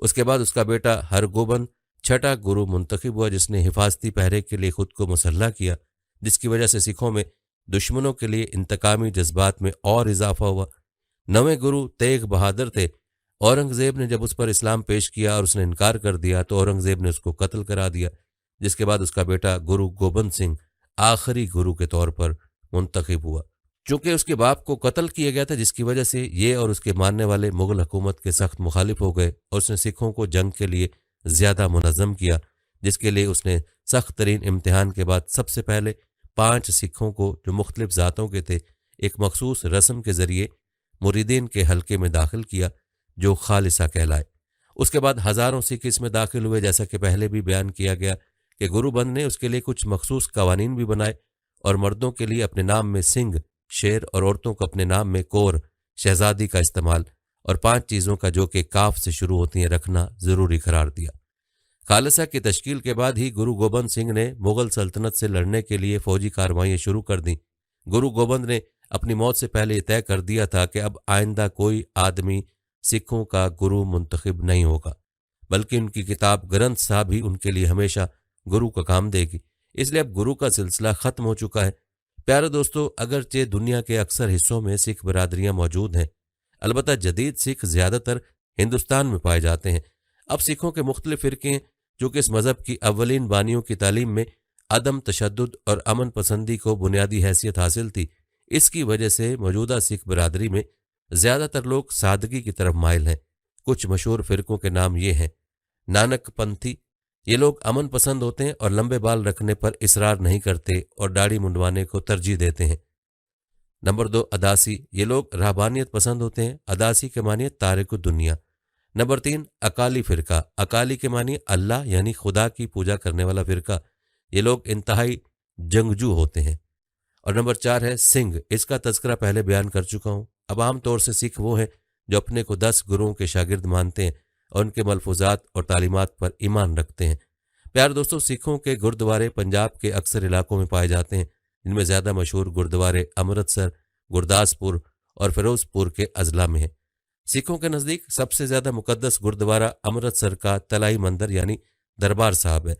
اس کے بعد اس کا بیٹا ہرگوبند 6واں گرو منتخب ہوا، جس نے حفاظتی پہرے کے لیے خود کو مسلح کیا، جس کی وجہ سے سکھوں میں دشمنوں کے لیے انتقامی جذبات میں اور اضافہ ہوا۔ 9ویں گرو تیغ بہادر تھے۔ اورنگزیب نے جب اس پر اسلام پیش کیا اور اس نے انکار کر دیا تو اورنگزیب نے اس کو قتل کرا دیا، جس کے بعد اس کا بیٹا گرو گوبند سنگھ آخری گرو کے طور پر منتخب ہوا۔ چونکہ اس کے باپ کو قتل کیا گیا تھا، جس کی وجہ سے یہ اور اس کے ماننے والے مغل حکومت کے سخت مخالف ہو گئے اور اس نے سکھوں کو جنگ کے لیے زیادہ منظم کیا، جس کے لیے اس نے سخت ترین امتحان کے بعد سب سے پہلے 5 سکھوں کو جو مختلف ذاتوں کے تھے ایک مخصوص رسم کے ذریعے مریدین کے حلقے میں داخل کیا جو خالصہ کہلائے۔ اس کے بعد ہزاروں سکھ اس میں داخل ہوئے، جیسا کہ پہلے بھی بیان کیا گیا کہ گرو بند نے اس کے لیے کچھ مخصوص قوانین بھی بنائے اور مردوں کے لیے اپنے نام میں سنگھ شیر اور عورتوں کو اپنے نام میں کور شہزادی کا استعمال اور 5 چیزوں کا جو کہ کاف سے شروع ہوتی ہیں رکھنا ضروری قرار دیا۔ خالصہ کی تشکیل کے بعد ہی گرو گوبند سنگھ نے مغل سلطنت سے لڑنے کے لیے فوجی کارروائیاں شروع کر دیں۔ گرو گوبند نے اپنی موت سے پہلے یہ طے کر دیا تھا کہ اب آئندہ کوئی آدمی سکھوں کا گرو منتخب نہیں ہوگا، بلکہ ان کی کتاب گرنتھ صاحب ہی ان کے لیے ہمیشہ گرو کا کام دے گی۔ اس لیے اب گرو کا سلسلہ ختم ہو چکا ہے۔ پیارے دوستو، اگرچہ دنیا کے اکثر حصوں میں سکھ برادریاں موجود ہیں، البتہ جدید سکھ زیادہ تر ہندوستان میں پائے جاتے ہیں۔ اب سکھوں کے مختلف فرقے ہیں جو کہ اس مذہب کی اولین بانیوں کی تعلیم میں عدم تشدد اور امن پسندی کو بنیادی حیثیت حاصل تھی، اس کی وجہ سے موجودہ سکھ برادری میں زیادہ تر لوگ سادگی کی طرف مائل ہیں۔ کچھ مشہور فرقوں کے نام یہ ہیں: نانک پنتھی، یہ لوگ امن پسند ہوتے ہیں اور لمبے بال رکھنے پر اصرار نہیں کرتے اور داڑھی منڈوانے کو ترجیح دیتے ہیں۔ نمبر 2، اداسی، یہ لوگ رہبانیت پسند ہوتے ہیں۔ اداسی کے معنی تارک الدنیا۔ نمبر 3، اکالی فرقہ، اکالی کے معنی اللہ یعنی خدا کی پوجا کرنے والا فرقہ، یہ لوگ انتہائی جنگجو ہوتے ہیں۔ اور نمبر 4 ہے سنگھ، اس کا تذکرہ پہلے بیان کر چکا ہوں۔ اب عام طور سے سکھ وہ ہیں جو اپنے کو 10 گروؤں کے شاگرد مانتے ہیں اور ان کے ملفوظات اور تعلیمات پر ایمان رکھتے ہیں۔ پیار دوستو، سکھوں کے گردوارے پنجاب کے اکثر علاقوں میں پائے جاتے ہیں، جن میں زیادہ مشہور گردوارے امرتسر، گرداسپور اور فیروز پور کے اضلاع میں ہیں۔ سکھوں کے نزدیک سب سے زیادہ مقدس گردوارہ امرتسر کا تلائی مندر یعنی دربار صاحب ہے،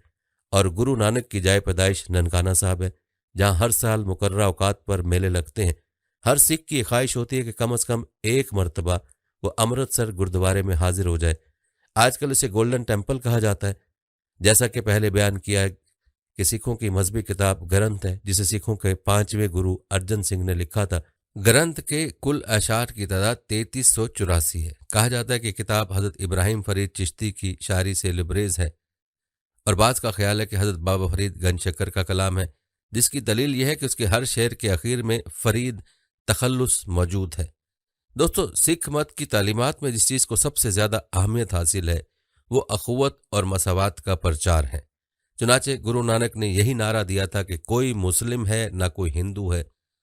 اور گرو نانک کی جائے پیدائش ننکانہ صاحب ہے، جہاں ہر سال مقررہ اوقات پر میلے لگتے ہیں۔ ہر سکھ کی خواہش ہوتی ہے کہ کم از کم ایک مرتبہ وہ امرتسر گردوارے میں حاضر ہو جائے۔ آج کل اسے گولڈن ٹیمپل کہا جاتا ہے۔ جیسا کہ پہلے بیان کیا ہے کہ سکھوں کی مذہبی کتاب گرنتھ ہے، جسے سکھوں کے 5ویں گرو ارجن سنگھ نے لکھا تھا۔ گرنتھ کے کل اشعار کی تعداد 3384 ہے۔ کہا جاتا ہے کہ کتاب حضرت ابراہیم فرید چشتی کی شاعری سے لبریز ہے، اور بعض کا خیال ہے کہ حضرت بابا فرید گنج شکر کا کلام ہے، جس کی دلیل یہ ہے کہ اس کے ہر شعر کے اخیر میں فرید تخلص موجود ہے۔ دوستو، سکھ مت کی تعلیمات میں جس چیز کو سب سے زیادہ اہمیت حاصل ہے وہ اخوت اور مساوات کا پرچار ہے۔ چنانچہ گرو نانک نے یہی نعرہ دیا تھا کہ کوئی مسلم ہے نہ کوئی ہندو ہے۔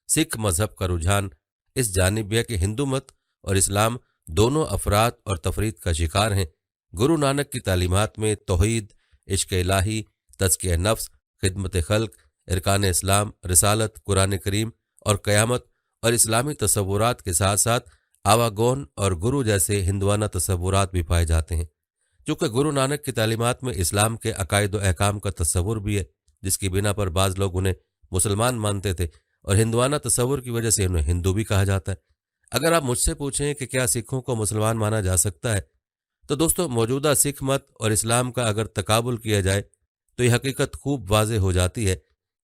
سکھ مذہب کا رجحان اس جانب ہے کہ ہندو مت اور اسلام دونوں افراد اور تفرید کا شکار ہیں۔ گرو نانک کی تعلیمات میں توحید، عشق الہی، تزکیہ نفس، خدمت خلق، ارکان اسلام، رسالت، قرآن کریم اور قیامت اور اسلامی تصورات کے ساتھ ساتھ آواگون اور گرو جیسے ہندوانہ تصورات بھی پائے جاتے ہیں۔ چونکہ گرو نانک کی تعلیمات میں اسلام کے عقائد و احکام کا تصور بھی ہے، جس کی بنا پر بعض لوگ انہیں مسلمان مانتے تھے، اور ہندوانہ تصور کی وجہ سے انہیں ہندو بھی کہا جاتا ہے۔ اگر آپ مجھ سے پوچھیں کہ کیا سکھوں کو مسلمان مانا جا سکتا ہے، تو دوستو، موجودہ سکھ مت اور اسلام کا اگر تقابل کیا جائے تو یہ حقیقت خوب واضح ہو جاتی ہے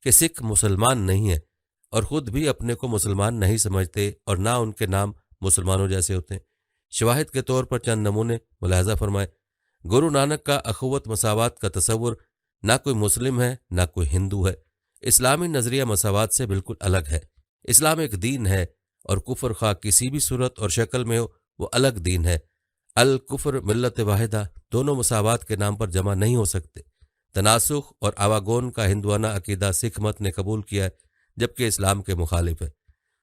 کہ سکھ مسلمان نہیں ہے اور خود بھی اپنے کو مسلمان نہیں سمجھتے، اور نہ ان کے نام مسلمانوں جیسے ہوتے ہیں۔ شواہد کے طور پر چند نمونے ملاحظہ فرمائیں۔ گرو نانک کا اخوت مساوات کا تصور نہ کوئی مسلم ہے نہ کوئی ہندو ہے۔ اسلامی نظریہ مساوات سے بالکل الگ ہے۔ اسلام ایک دین ہے، اور کفر خواہ کسی بھی صورت اور شکل میں ہو وہ الگ دین ہے۔ الکفر ملت واحدہ دونوں مساوات کے نام پر جمع نہیں ہو سکتے۔ تناسخ اور آواگون کا ہندوانہ عقیدہ سکھ مت نے قبول کیا ہے، جبکہ اسلام کے مخالف ہے۔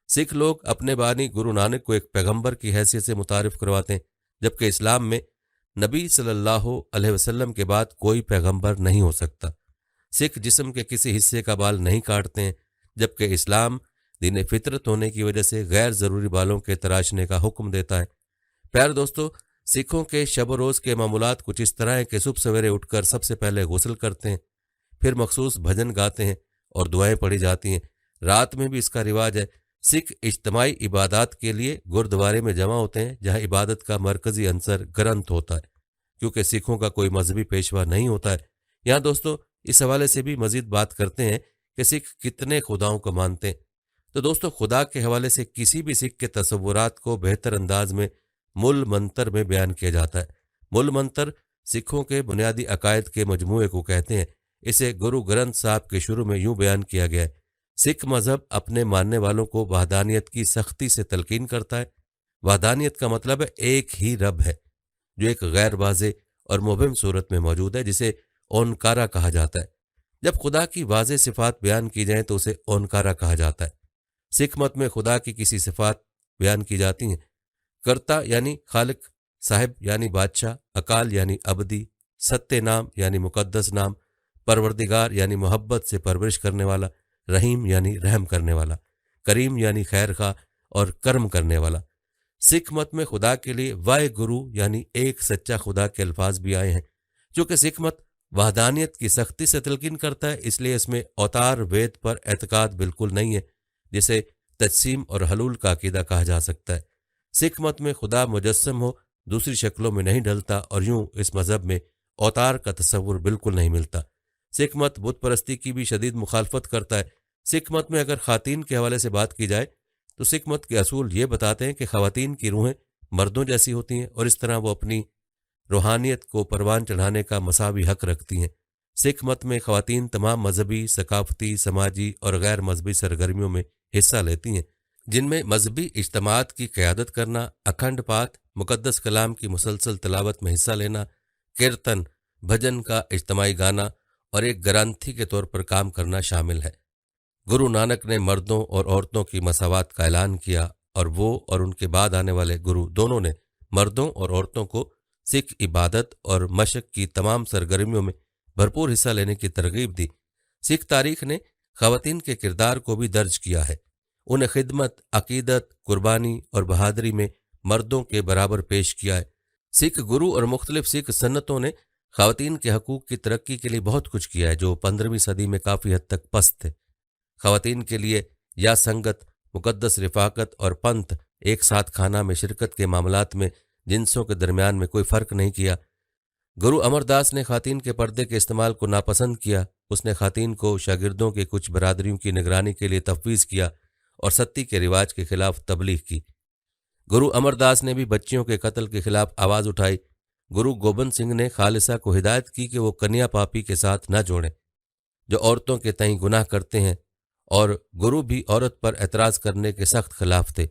سکھ لوگ اپنے بانی گرو نانک کو ایک پیغمبر کی حیثیت سے متعارف کرواتے ہیں، جبکہ اسلام میں نبی صلی اللہ علیہ وسلم کے بعد کوئی پیغمبر نہیں ہو سکتا۔ سکھ جسم کے کسی حصے کا بال نہیں کاٹتے ہیں، جبکہ اسلام دین فطرت ہونے کی وجہ سے غیر ضروری بالوں کے تراشنے کا حکم دیتا ہے۔ پیار دوستو، سکھوں کے شب و روز کے معمولات کچھ اس طرح ہیں کہ صبح سویرے اٹھ کر سب سے پہلے غسل کرتے ہیں، پھر مخصوص بھجن گاتے ہیں اور دعائیں پڑھی جاتی ہیں۔ رات میں بھی اس کا رواج ہے۔ سکھ اجتماعی عبادات کے لیے گردوارے میں جمع ہوتے ہیں، جہاں عبادت کا مرکزی عنصر گرنتھ ہوتا ہے۔ کیونکہ سکھوں کا کوئی مذہبی پیشوا نہیں ہوتا ہے، یہاں دوستو اس حوالے سے بھی مزید بات کرتے ہیں کہ سکھ کتنے خداؤں کو مانتے ہیں۔ تو دوستو، خدا کے حوالے سے کسی بھی سکھ کے تصورات کو بہتر انداز میں مول منتر میں بیان کیا جاتا ہے۔ مول منتر سکھوں کے بنیادی عقائد کے مجموعے کو کہتے ہیں۔ اسے گرو گرنتھ صاحب کے شروع میں یوں بیان کیا گیا ہے: سکھ مذہب اپنے ماننے والوں کو وحدانیت کی سختی سے تلقین کرتا ہے۔ وحدانیت کا مطلب ہے ایک ہی رب ہے، جو ایک غیر واضح اور مبہم صورت میں موجود ہے، جسے اونکارا کہا جاتا ہے۔ جب خدا کی واضح صفات بیان کی جائیں تو اسے اونکارا کہا جاتا ہے۔ سکھ مت میں خدا کی کسی صفات بیان کی جاتی ہیں: کرتا یعنی خالق، صاحب یعنی بادشاہ، اکال یعنی ابدی، ستیہ نام یعنی مقدس نام، پروردگار یعنی محبت سے پرورش کرنے والا، رحیم یعنی رحم کرنے والا، کریم یعنی خیر خواہ اور کرم کرنے والا۔ سکھ مت میں خدا کے لیے واحے گرو یعنی ایک سچا خدا کے الفاظ بھی آئے ہیں۔ چونکہ سکھ مت وحدانیت کی سختی سے تلقین کرتا ہے، اس لیے اس میں اوتار وید پر اعتقاد بالکل نہیں ہے، جسے تجسیم اور حلول کا عقیدہ کہا جا سکتا ہے۔ سکھ مت میں خدا مجسم ہو دوسری شکلوں میں نہیں ڈھلتا، اور یوں اس مذہب میں اوتار کا تصور بالکل نہیں ملتا۔ سکھ مت بت پرستی کی بھی شدید مخالفت کرتا ہے۔ سکھ مت میں اگر خواتین کے حوالے سے بات کی جائے تو سکھ مت کے اصول یہ بتاتے ہیں کہ خواتین کی روحیں مردوں جیسی ہوتی ہیں اور اس طرح وہ اپنی روحانیت کو پروان چڑھانے کا مساوی حق رکھتی ہیں۔ سکھ مت میں خواتین تمام مذہبی، ثقافتی، سماجی اور غیر مذہبی سرگرمیوں میں حصہ لیتی ہیں، جن میں مذہبی اجتماعات کی قیادت کرنا، اکھنڈ پاٹھ، مقدس کلام کی مسلسل تلاوت میں حصہ لینا، کیرتن، بھجن کا اجتماعی گانا اور ایک گرانتھی کے طور پر کام کرنا شامل ہے۔ گرو نانک نے مردوں اور عورتوں کی مساوات کا اعلان کیا اور وہ اور ان کے بعد آنے والے گرو دونوں نے مردوں اور عورتوں کو سکھ عبادت اور مشق کی تمام سرگرمیوں میں بھرپور حصہ لینے کی ترغیب دی۔ سکھ تاریخ نے خواتین کے کردار کو بھی درج کیا ہے، انہیں خدمت، عقیدت، قربانی اور بہادری میں مردوں کے برابر پیش کیا ہے۔ سکھ گرو اور مختلف سکھ سنتوں نے خواتین کے حقوق کی ترقی کے لیے بہت کچھ کیا ہے، جو 15ویں صدی میں کافی حد تک پست تھے۔ خواتین کے لیے یا سنگت، مقدس رفاقت اور پنتھ، ایک ساتھ کھانا میں شرکت کے معاملات میں جنسوں کے درمیان میں کوئی فرق نہیں کیا۔ گرو امر داس نے خواتین کے پردے کے استعمال کو ناپسند کیا، اس نے خواتین کو شاگردوں کے کچھ برادریوں کی نگرانی کے لیے تفویض کیا اور ستی کے رواج کے خلاف تبلیغ کی۔ گرو امر داس نے بھی بچیوں کے قتل کے خلاف آواز اٹھائی۔ گرو گوبند سنگھ نے خالصہ کو ہدایت کی کہ وہ کنیا پاپی کے ساتھ نہ جوڑیں جو عورتوں کے تئیں گناہ کرتے ہیں، اور گرو بھی عورت پر اعتراض کرنے کے سخت خلاف تھے۔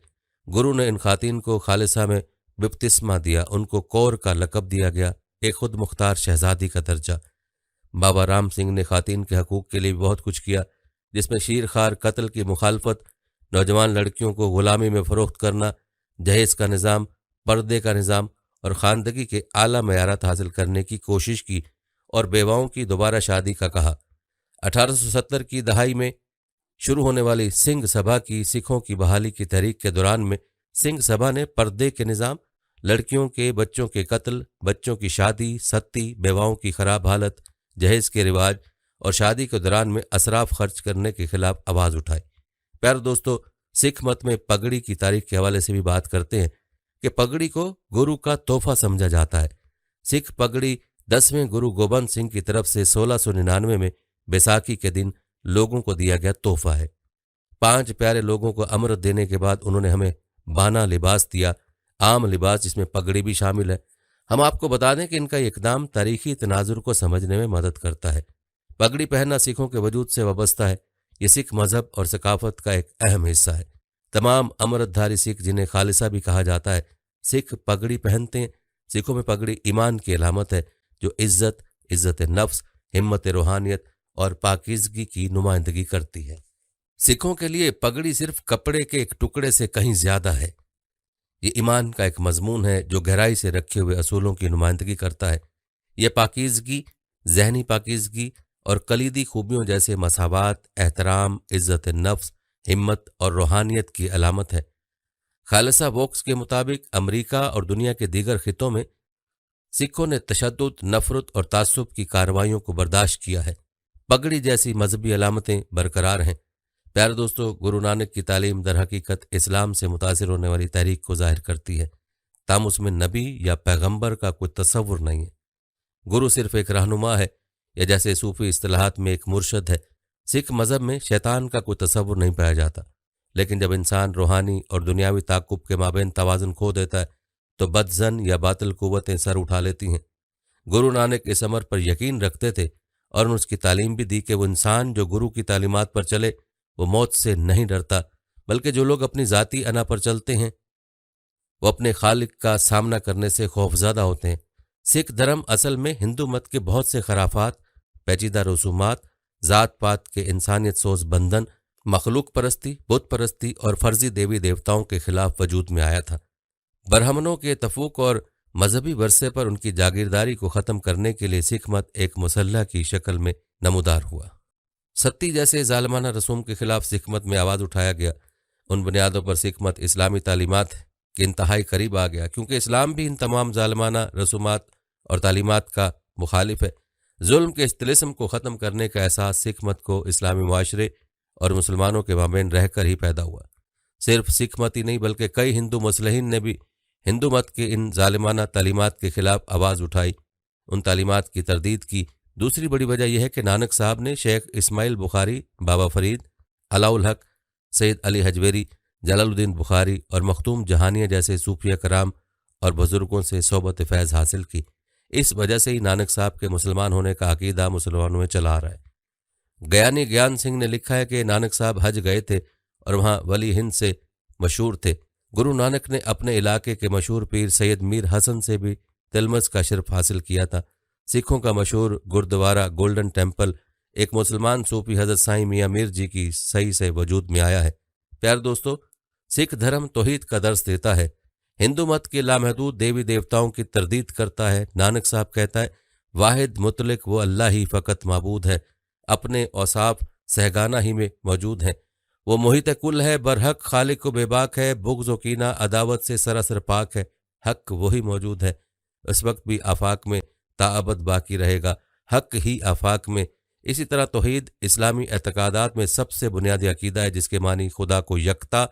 گرو نے ان خواتین کو خالصہ میں بپتسمہ دیا، ان کو کور کا لقب دیا گیا، ایک خود مختار شہزادی کا درجہ۔ بابا رام سنگھ نے خواتین کے حقوق کے لیے بہت کچھ کیا، جس میں شیر خوار قتل کی مخالفت، نوجوان لڑکیوں کو غلامی میں فروخت کرنا، جہیز کا نظام، پردے کا نظام اور خواندگی کے اعلیٰ معیارات حاصل کرنے کی کوشش کی، اور بیواؤں کی دوبارہ شادی کا کہا۔ 1870 کی دہائی میں شروع ہونے والی سنگھ سبھا کی سکھوں کی بحالی کی تحریک کے دوران میں سنگھ سبھا نے پردے کے نظام، لڑکیوں کے بچوں کے قتل، بچوں کی شادی، ستی، بیواؤں کی خراب حالت، جہیز کے رواج اور شادی کے دوران میں اسراف خرچ کرنے کے خلاف آواز اٹھائی۔ پیارے دوستو، سکھ مت میں پگڑی کی تاریخ کے حوالے سے بھی بات کرتے ہیں کہ پگڑی کو گرو کا تحفہ سمجھا جاتا ہے۔ سکھ پگڑی 10ویں گرو گوبند سنگھ کی طرف سے 1699 میں بیساکھی کے دن لوگوں کو دیا گیا تحفہ ہے۔ 5 پیارے لوگوں کو امرت دینے کے بعد انہوں نے ہمیں بانا لباس دیا، عام لباس جس میں پگڑی بھی شامل ہے۔ ہم آپ کو بتا دیں کہ ان کا یہ اقدام تاریخی تناظر کو سمجھنے میں مدد کرتا ہے۔ پگڑی پہننا سکھوں کے وجود سے وابستہ ہے، یہ سکھ مذہب اور ثقافت کا ایک اہم حصہ ہے۔ تمام امرت دھاری سکھ، جنہیں خالصہ بھی کہا جاتا ہے، سکھ پگڑی پہنتے ہیں۔ سکھوں میں پگڑی ایمان کی علامت ہے، جو عزت نفس، ہمت روحانیت اور پاکیزگی کی نمائندگی کرتی ہے۔ سکھوں کے لیے پگڑی صرف کپڑے کے ایک ٹکڑے سے کہیں زیادہ ہے، یہ ایمان کا ایک مضمون ہے جو گہرائی سے رکھے ہوئے اصولوں کی نمائندگی کرتا ہے۔ یہ پاکیزگی، ذہنی پاکیزگی اور کلیدی خوبیوں جیسے مساوات، احترام، عزت نفس، ہمت اور روحانیت کی علامت ہے۔ خالصہ ووکس کے مطابق امریکہ اور دنیا کے دیگر خطوں میں سکھوں نے تشدد، نفرت اور تعصب کی کارروائیوں کو برداشت کیا ہے۔ پگڑی جیسی مذہبی علامتیں برقرار ہیں۔ پیارے دوستو، گرو نانک کی تعلیم در حقیقت اسلام سے متاثر ہونے والی تحریک کو ظاہر کرتی ہے، تاہم اس میں نبی یا پیغمبر کا کوئی تصور نہیں ہے۔ گرو صرف ایک رہنما ہے، یا جیسے صوفی اصطلاحات میں ایک مرشد ہے۔ سکھ مذہب میں شیطان کا کوئی تصور نہیں پایا جاتا، لیکن جب انسان روحانی اور دنیاوی تعاقب کے مابین توازن کھو دیتا ہے تو بد زن یا باطل قوتیں سر اٹھا لیتی ہیں۔ گرو نانک اس امر پر یقین رکھتے تھے اور اس کی تعلیم بھی دی کہ وہ انسان جو گرو کی تعلیمات پر چلے وہ موت سے نہیں ڈرتا، بلکہ جو لوگ اپنی ذاتی انا پر چلتے ہیں وہ اپنے خالق کا سامنا کرنے سے خوفزدہ ہوتے ہیں۔ سکھ دھرم اصل میں ہندو مت کے بہت سے خرافات، پیچیدہ رسومات، ذات پات کے انسانیت سوز بندھن، مخلوق پرستی، بت پرستی اور فرضی دیوی دیوتاؤں کے خلاف وجود میں آیا تھا۔ برہمنوں کے تفوق اور مذہبی ورثے پر ان کی جاگیرداری کو ختم کرنے کے لیے سکھ مت ایک مسلح کی شکل میں نمودار ہوا۔ ستی جیسے ظالمانہ رسوم کے خلاف سکھ مت میں آواز اٹھایا گیا۔ ان بنیادوں پر سکھ مت اسلامی تعلیمات کے انتہائی قریب آ گیا، کیونکہ اسلام بھی ان تمام ظالمانہ رسومات اور تعلیمات کا مخالف ہے۔ ظلم کے اس طلسم کو ختم کرنے کا احساس سکھ مت کو اسلامی معاشرے اور مسلمانوں کے مابین رہ کر ہی پیدا ہوا۔ صرف سکھ مت ہی نہیں بلکہ کئی ہندو مصلحین نے بھی ہندو مت کے ان ظالمانہ تعلیمات کے خلاف آواز اٹھائی، ان تعلیمات کی تردید کی۔ دوسری بڑی وجہ یہ ہے کہ نانک صاحب نے شیخ اسماعیل بخاری، بابا فرید، علاء الحق، سید علی حجویری جلال الدین بخاری اور مختوم جہانیہ جیسے صوفیہ کرام اور بزرگوں سے صحبت فیض حاصل کی۔ اس وجہ سے ہی نانک صاحب کے مسلمان ہونے کا عقیدہ مسلمانوں میں چلا آ رہا ہے۔ گیانی گیان سنگھ نے لکھا ہے کہ نانک صاحب حج گئے تھے اور وہاں ولی ہند سے مشہور تھے۔ گرو نانک نے اپنے علاقے کے مشہور پیر سید میر حسن سے بھی تلمذ کا شرف حاصل کیا تھا۔ سکھوں کا مشہور گردوارہ گولڈن ٹیمپل ایک مسلمان صوفی حضرت سائیں میاں میر جی کی صحیح سے وجود میں آیا ہے۔ پیار دوستو، سکھ دھرم توحید کا درس دیتا ہے، ہندو مت کے لامحدود دیوی دیوتاؤں کی تردید کرتا ہے۔ نانک صاحب کہتا ہے واحد مطلق وہ اللہ ہی فقط معبود ہے، اپنے اوصاف سہگانہ ہی میں موجود ہیں، وہ محیط کل ہے، برحق خالق و بے باک ہے، بغض و کینہ عداوت سے سراسر پاک ہے، حق وہی موجود ہے، اس وقت بھی آفاق میں تاابد باقی رہے گا، حق ہی آفاق میں۔ اسی طرح توحید اسلامی اعتقادات میں سب سے بنیادی عقیدہ ہے، جس کے معنی خدا کو یکتا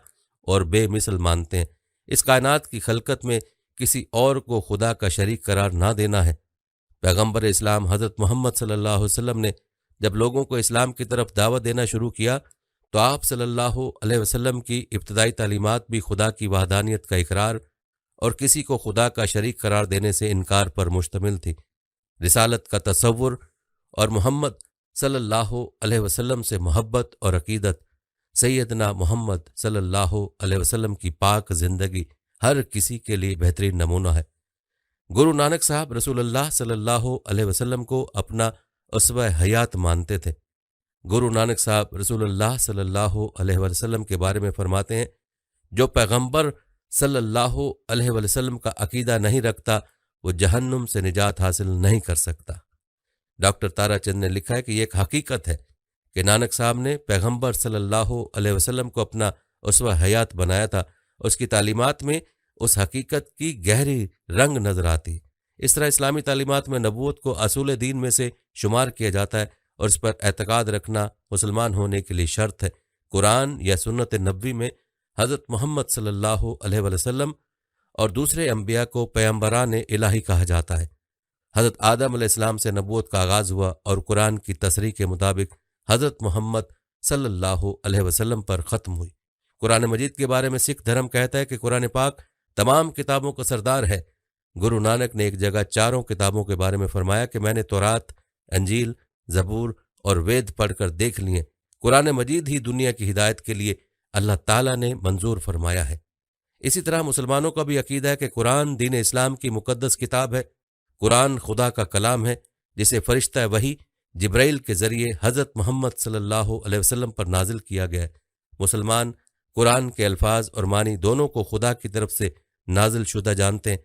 اور بے مثل مانتے ہیں۔ اس کائنات کی خلقت میں کسی اور کو خدا کا شریک قرار نہ دینا ہے۔ پیغمبر اسلام حضرت محمد صلی اللہ علیہ وسلم نے جب لوگوں کو اسلام کی طرف دعوت دینا شروع کیا تو آپ صلی اللہ علیہ وسلم کی ابتدائی تعلیمات بھی خدا کی وحدانیت کا اقرار اور کسی کو خدا کا شریک قرار دینے سے انکار پر مشتمل تھی۔ رسالت کا تصور اور محمد صلی اللہ علیہ وسلم سے محبت اور عقیدت، سیدنا محمد صلی اللہ علیہ وسلم کی پاک زندگی ہر کسی کے لیے بہترین نمونہ ہے۔ گرو نانک صاحب رسول اللہ صلی اللہ علیہ وسلم کو اپنا اسوہ حیات مانتے تھے۔ گرو نانک صاحب رسول اللہ صلی اللہ علیہ وسلم کے بارے میں فرماتے ہیں، جو پیغمبر صلی اللہ علیہ وسلم کا عقیدہ نہیں رکھتا وہ جہنم سے نجات حاصل نہیں کر سکتا۔ ڈاکٹر تارا چند نے لکھا ہے کہ یہ ایک حقیقت ہے کہ نانک صاحب نے پیغمبر صلی اللہ علیہ وسلم کو اپنا اسوہ حیات بنایا تھا، اس کی تعلیمات میں اس حقیقت کی گہری رنگ نظر آتی۔ اس طرح اسلامی تعلیمات میں نبوت کو اصول دین میں سے شمار کیا جاتا ہے اور اس پر اعتقاد رکھنا مسلمان ہونے کے لیے شرط ہے۔ قرآن یا سنت نبوی میں حضرت محمد صلی اللہ علیہ وسلم اور دوسرے انبیاء کو پیغمبران الہی کہا جاتا ہے۔ حضرت آدم علیہ السلام سے نبوت کا آغاز ہوا اور قرآن کی تصریح کے مطابق حضرت محمد صلی اللہ علیہ وسلم پر ختم ہوئی۔ قرآن مجید کے بارے میں سکھ دھرم کہتا ہے کہ قرآن پاک تمام کتابوں کا سردار ہے۔ گرو نانک نے ایک جگہ چاروں کتابوں کے بارے میں فرمایا کہ میں نے تورات، انجیل، زبور اور وید پڑھ کر دیکھ لیے، قرآن مجید ہی دنیا کی ہدایت کے لیے اللہ تعالیٰ نے منظور فرمایا ہے۔ اسی طرح مسلمانوں کا بھی عقیدہ ہے کہ قرآن دین اسلام کی مقدس کتاب ہے۔ قرآن خدا کا کلام ہے جسے فرشتہ وحی جبرائیل کے ذریعے حضرت محمد صلی اللہ علیہ وسلم پر نازل کیا گیا ہے۔ مسلمان قرآن کے الفاظ اور معنی دونوں کو خدا کی طرف سے نازل شدہ جانتے ہیں۔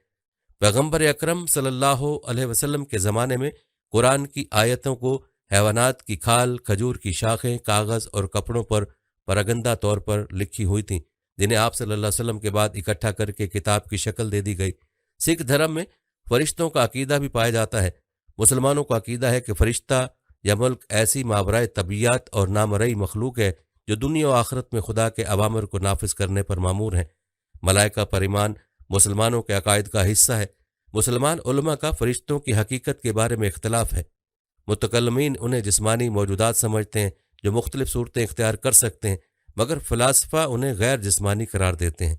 پیغمبر اکرم صلی اللہ علیہ وسلم کے زمانے میں قرآن کی آیتوں کو حیوانات کی کھال، کھجور کی شاخیں، کاغذ اور کپڑوں پر پراگندہ طور پر لکھی ہوئی تھیں، جنہیں آپ صلی اللہ علیہ وسلم کے بعد اکٹھا کر کے کتاب کی شکل دے دی گئی۔ سکھ دھرم میں فرشتوں کا عقیدہ بھی پایا جاتا ہے۔ مسلمانوں کا عقیدہ ہے کہ فرشتہ یا ملک ایسی ماورائے طبیعت اور نامرئی مخلوق ہے جو دنیا و آخرت میں خدا کے اوامر کو نافذ کرنے پر مامور ہیں۔ ملائکہ پر ایمان مسلمانوں کے عقائد کا حصہ ہے۔ مسلمان علماء کا فرشتوں کی حقیقت کے بارے میں اختلاف ہے۔ متکلمین انہیں جسمانی موجودات سمجھتے ہیں جو مختلف صورتیں اختیار کر سکتے ہیں، مگر فلاسفہ انہیں غیر جسمانی قرار دیتے ہیں۔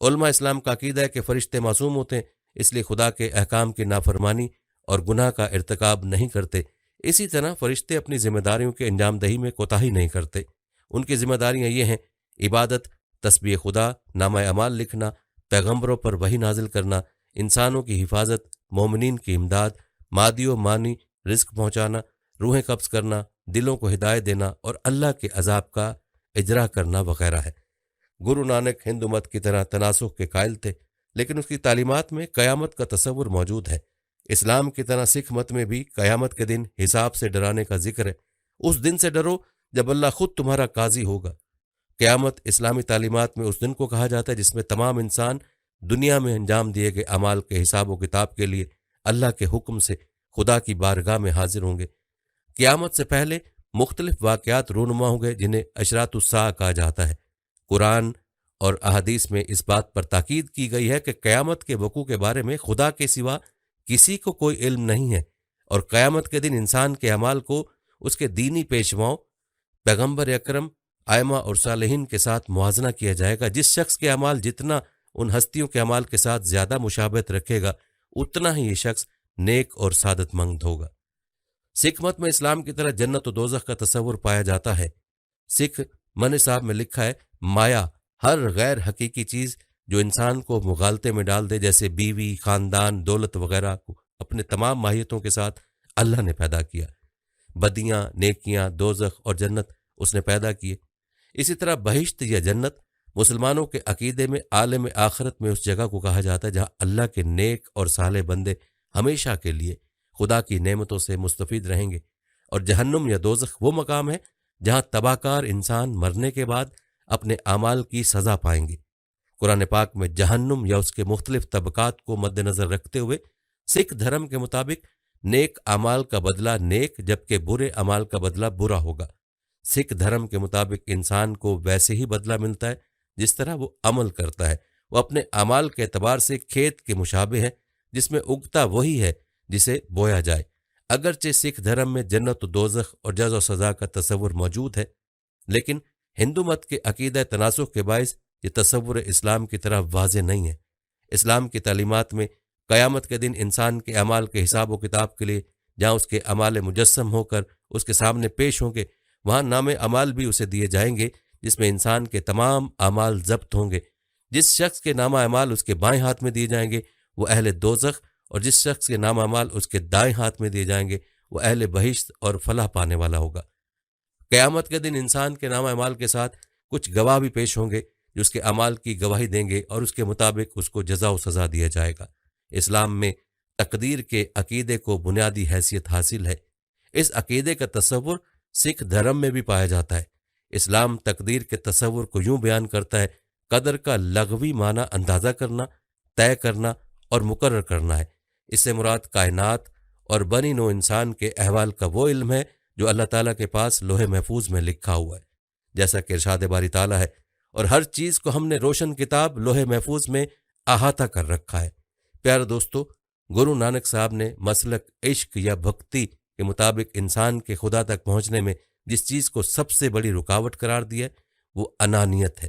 علماء اسلام کا عقیدہ ہے کہ فرشتے معصوم ہوتے ہیں، اس لیے خدا کے احکام کی نافرمانی اور گناہ کا ارتکاب نہیں کرتے۔ اسی طرح فرشتے اپنی ذمہ داریوں کے انجام دہی میں کوتاہی نہیں کرتے۔ ان کی ذمہ داریاں یہ ہیں: عبادت، تسبیح خدا، نامہ اعمال لکھنا، پیغمبروں پر وحی نازل کرنا، انسانوں کی حفاظت، مومنین کی امداد، مادی و معنی رزق پہنچانا، روحیں قبض کرنا، دلوں کو ہدایت دینا اور اللہ کے عذاب کا اجرا کرنا وغیرہ ہے۔ گرو نانک ہندو مت کی طرح تناسخ کے قائل تھے، لیکن اس کی تعلیمات میں قیامت کا تصور موجود ہے۔ اسلام کی طرح سکھ مت میں بھی قیامت کے دن حساب سے ڈرانے کا ذکر ہے۔ اس دن سے ڈرو جب اللہ خود تمہارا قاضی ہوگا۔ قیامت اسلامی تعلیمات میں اس دن کو کہا جاتا ہے جس میں تمام انسان دنیا میں انجام دیے گئے اعمال کے حساب و کتاب کے لیے اللہ کے حکم سے خدا کی بارگاہ میں حاضر ہوں گے۔ قیامت سے پہلے مختلف واقعات رونما ہوں گے جنہیں اشراط الساعہ کہا جاتا ہے۔ قرآن اور احادیث میں اس بات پر تاکید کی گئی ہے کہ قیامت کے وقوع کے بارے میں خدا کے سوا کسی کو کوئی علم نہیں ہے، اور قیامت کے دن انسان کے اعمال کو اس کے دینی پیشواؤں پیغمبر اکرم آئمہ اور صالحین کے ساتھ موازنہ کیا جائے گا۔ جس شخص کے اعمال جتنا ان ہستیوں کے اعمال کے ساتھ زیادہ مشابہت رکھے گا، اتنا ہی یہ شخص نیک اور سعادت مند ہوگا۔ سکھ مت میں اسلام کی طرح جنت و دوزخ کا تصور پایا جاتا ہے۔ سکھ من صاحب میں لکھا ہے، مایا ہر غیر حقیقی چیز جو انسان کو مغالطے میں ڈال دے، جیسے بیوی، خاندان، دولت وغیرہ کو اپنے تمام ماہیتوں کے ساتھ اللہ نے پیدا کیا۔ بدیاں، نیکیاں، دوزخ اور جنت اس نے پیدا کیے۔ اسی طرح بہشت یا جنت مسلمانوں کے عقیدے میں عالم آخرت میں اس جگہ کو کہا جاتا ہے جہاں اللہ کے نیک اور صالح بندے ہمیشہ کے لیے خدا کی نعمتوں سے مستفید رہیں گے، اور جہنم یا دوزخ وہ مقام ہے جہاں تباہ کار انسان مرنے کے بعد اپنے اعمال کی سزا پائیں گے۔ قرآن پاک میں جہنم یا اس کے مختلف طبقات کو مد نظر رکھتے ہوئے سکھ دھرم کے مطابق نیک اعمال کا بدلہ نیک جبکہ برے اعمال کا بدلہ برا ہوگا۔ سکھ دھرم کے مطابق انسان کو ویسے ہی بدلہ ملتا ہے جس طرح وہ عمل کرتا ہے۔ وہ اپنے اعمال کے اعتبار سے کھیت کے مشابہ ہے جس میں اگتا وہی ہے جسے بویا جائے۔ اگرچہ سکھ دھرم میں جنت و دوزخ اور جزا و سزا کا تصور موجود ہے، لیکن ہندو مت کے عقیدہ تناسخ کے باعث یہ تصور اسلام کی طرح واضح نہیں ہے۔ اسلام کی تعلیمات میں قیامت کے دن انسان کے اعمال کے حساب و کتاب کے لیے جہاں اس کے اعمال مجسم ہو کر اس کے سامنے پیش ہوں گے، وہاں نام اعمال بھی اسے دیے جائیں گے جس میں انسان کے تمام اعمال ضبط ہوں گے۔ جس شخص کے نامہ اعمال اس کے بائیں ہاتھ میں دیے جائیں گے وہ اہل دوزخ، اور جس شخص کے نامہ اعمال اس کے دائیں ہاتھ میں دیے جائیں گے وہ اہل بہشت اور فلاح پانے والا ہوگا۔ قیامت کے دن انسان کے نامہ اعمال کے ساتھ کچھ گواہ بھی پیش ہوں گے جو اس کے اعمال کی گواہی دیں گے، اور اس کے مطابق اس کو جزا و سزا دیا جائے گا۔ اسلام میں تقدیر کے عقیدے کو بنیادی حیثیت حاصل ہے۔ اس عقیدے کا تصور سکھ دھرم میں بھی پایا جاتا ہے۔ اسلام تقدیر کے تصور کو یوں بیان کرتا ہے، قدر کا لغوی معنی اندازہ کرنا، طے کرنا اور مقرر کرنا ہے۔ اس سے مراد کائنات اور بنی نوع انسان کے احوال کا وہ علم ہے جو اللہ تعالیٰ کے پاس لوح محفوظ میں لکھا ہوا ہے، جیسا کہ ارشاد باری تعالیٰ ہے، اور ہر چیز کو ہم نے روشن کتاب لوح محفوظ میں احاطہ کر رکھا ہے۔ پیارے دوستو، گرو نانک صاحب نے مسلک عشق یا بھکتی کے مطابق انسان کے خدا تک پہنچنے میں جس چیز کو سب سے بڑی رکاوٹ قرار دیا ہے وہ انانیت ہے۔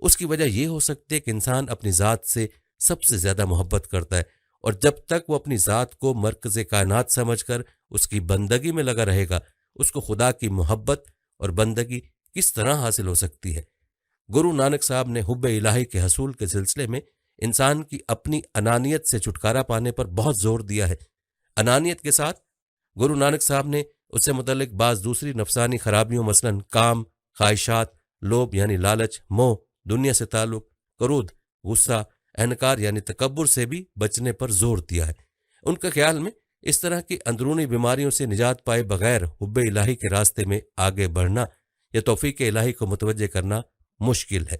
اس کی وجہ یہ ہو سکتی ہے کہ انسان اپنی ذات سے سب سے زیادہ محبت کرتا ہے، اور جب تک وہ اپنی ذات کو مرکز کائنات سمجھ کر اس کی بندگی میں لگا رہے گا، اس کو خدا کی محبت اور بندگی کس طرح حاصل ہو سکتی ہے؟ گرو نانک صاحب نے حب الہی کے حصول کے سلسلے میں انسان کی اپنی انانیت سے چھٹکارا پانے پر بہت زور دیا ہے۔ انانیت کے ساتھ گرو نانک صاحب نے اس سے متعلق بعض دوسری نفسانی خرابیوں، مثلاً کام، خواہشات، لوبھ یعنی لالچ، موہ، دنیا سے تعلق، کرودھ، غصہ، اہنکار یعنی تکبر سے بھی بچنے پر زور دیا ہے۔ ان کے خیال میں اس طرح کی اندرونی بیماریوں سے نجات پائے بغیر حب الہی کے راستے میں آگے بڑھنا یا توفیق الہی کو متوجہ کرنا مشکل ہے۔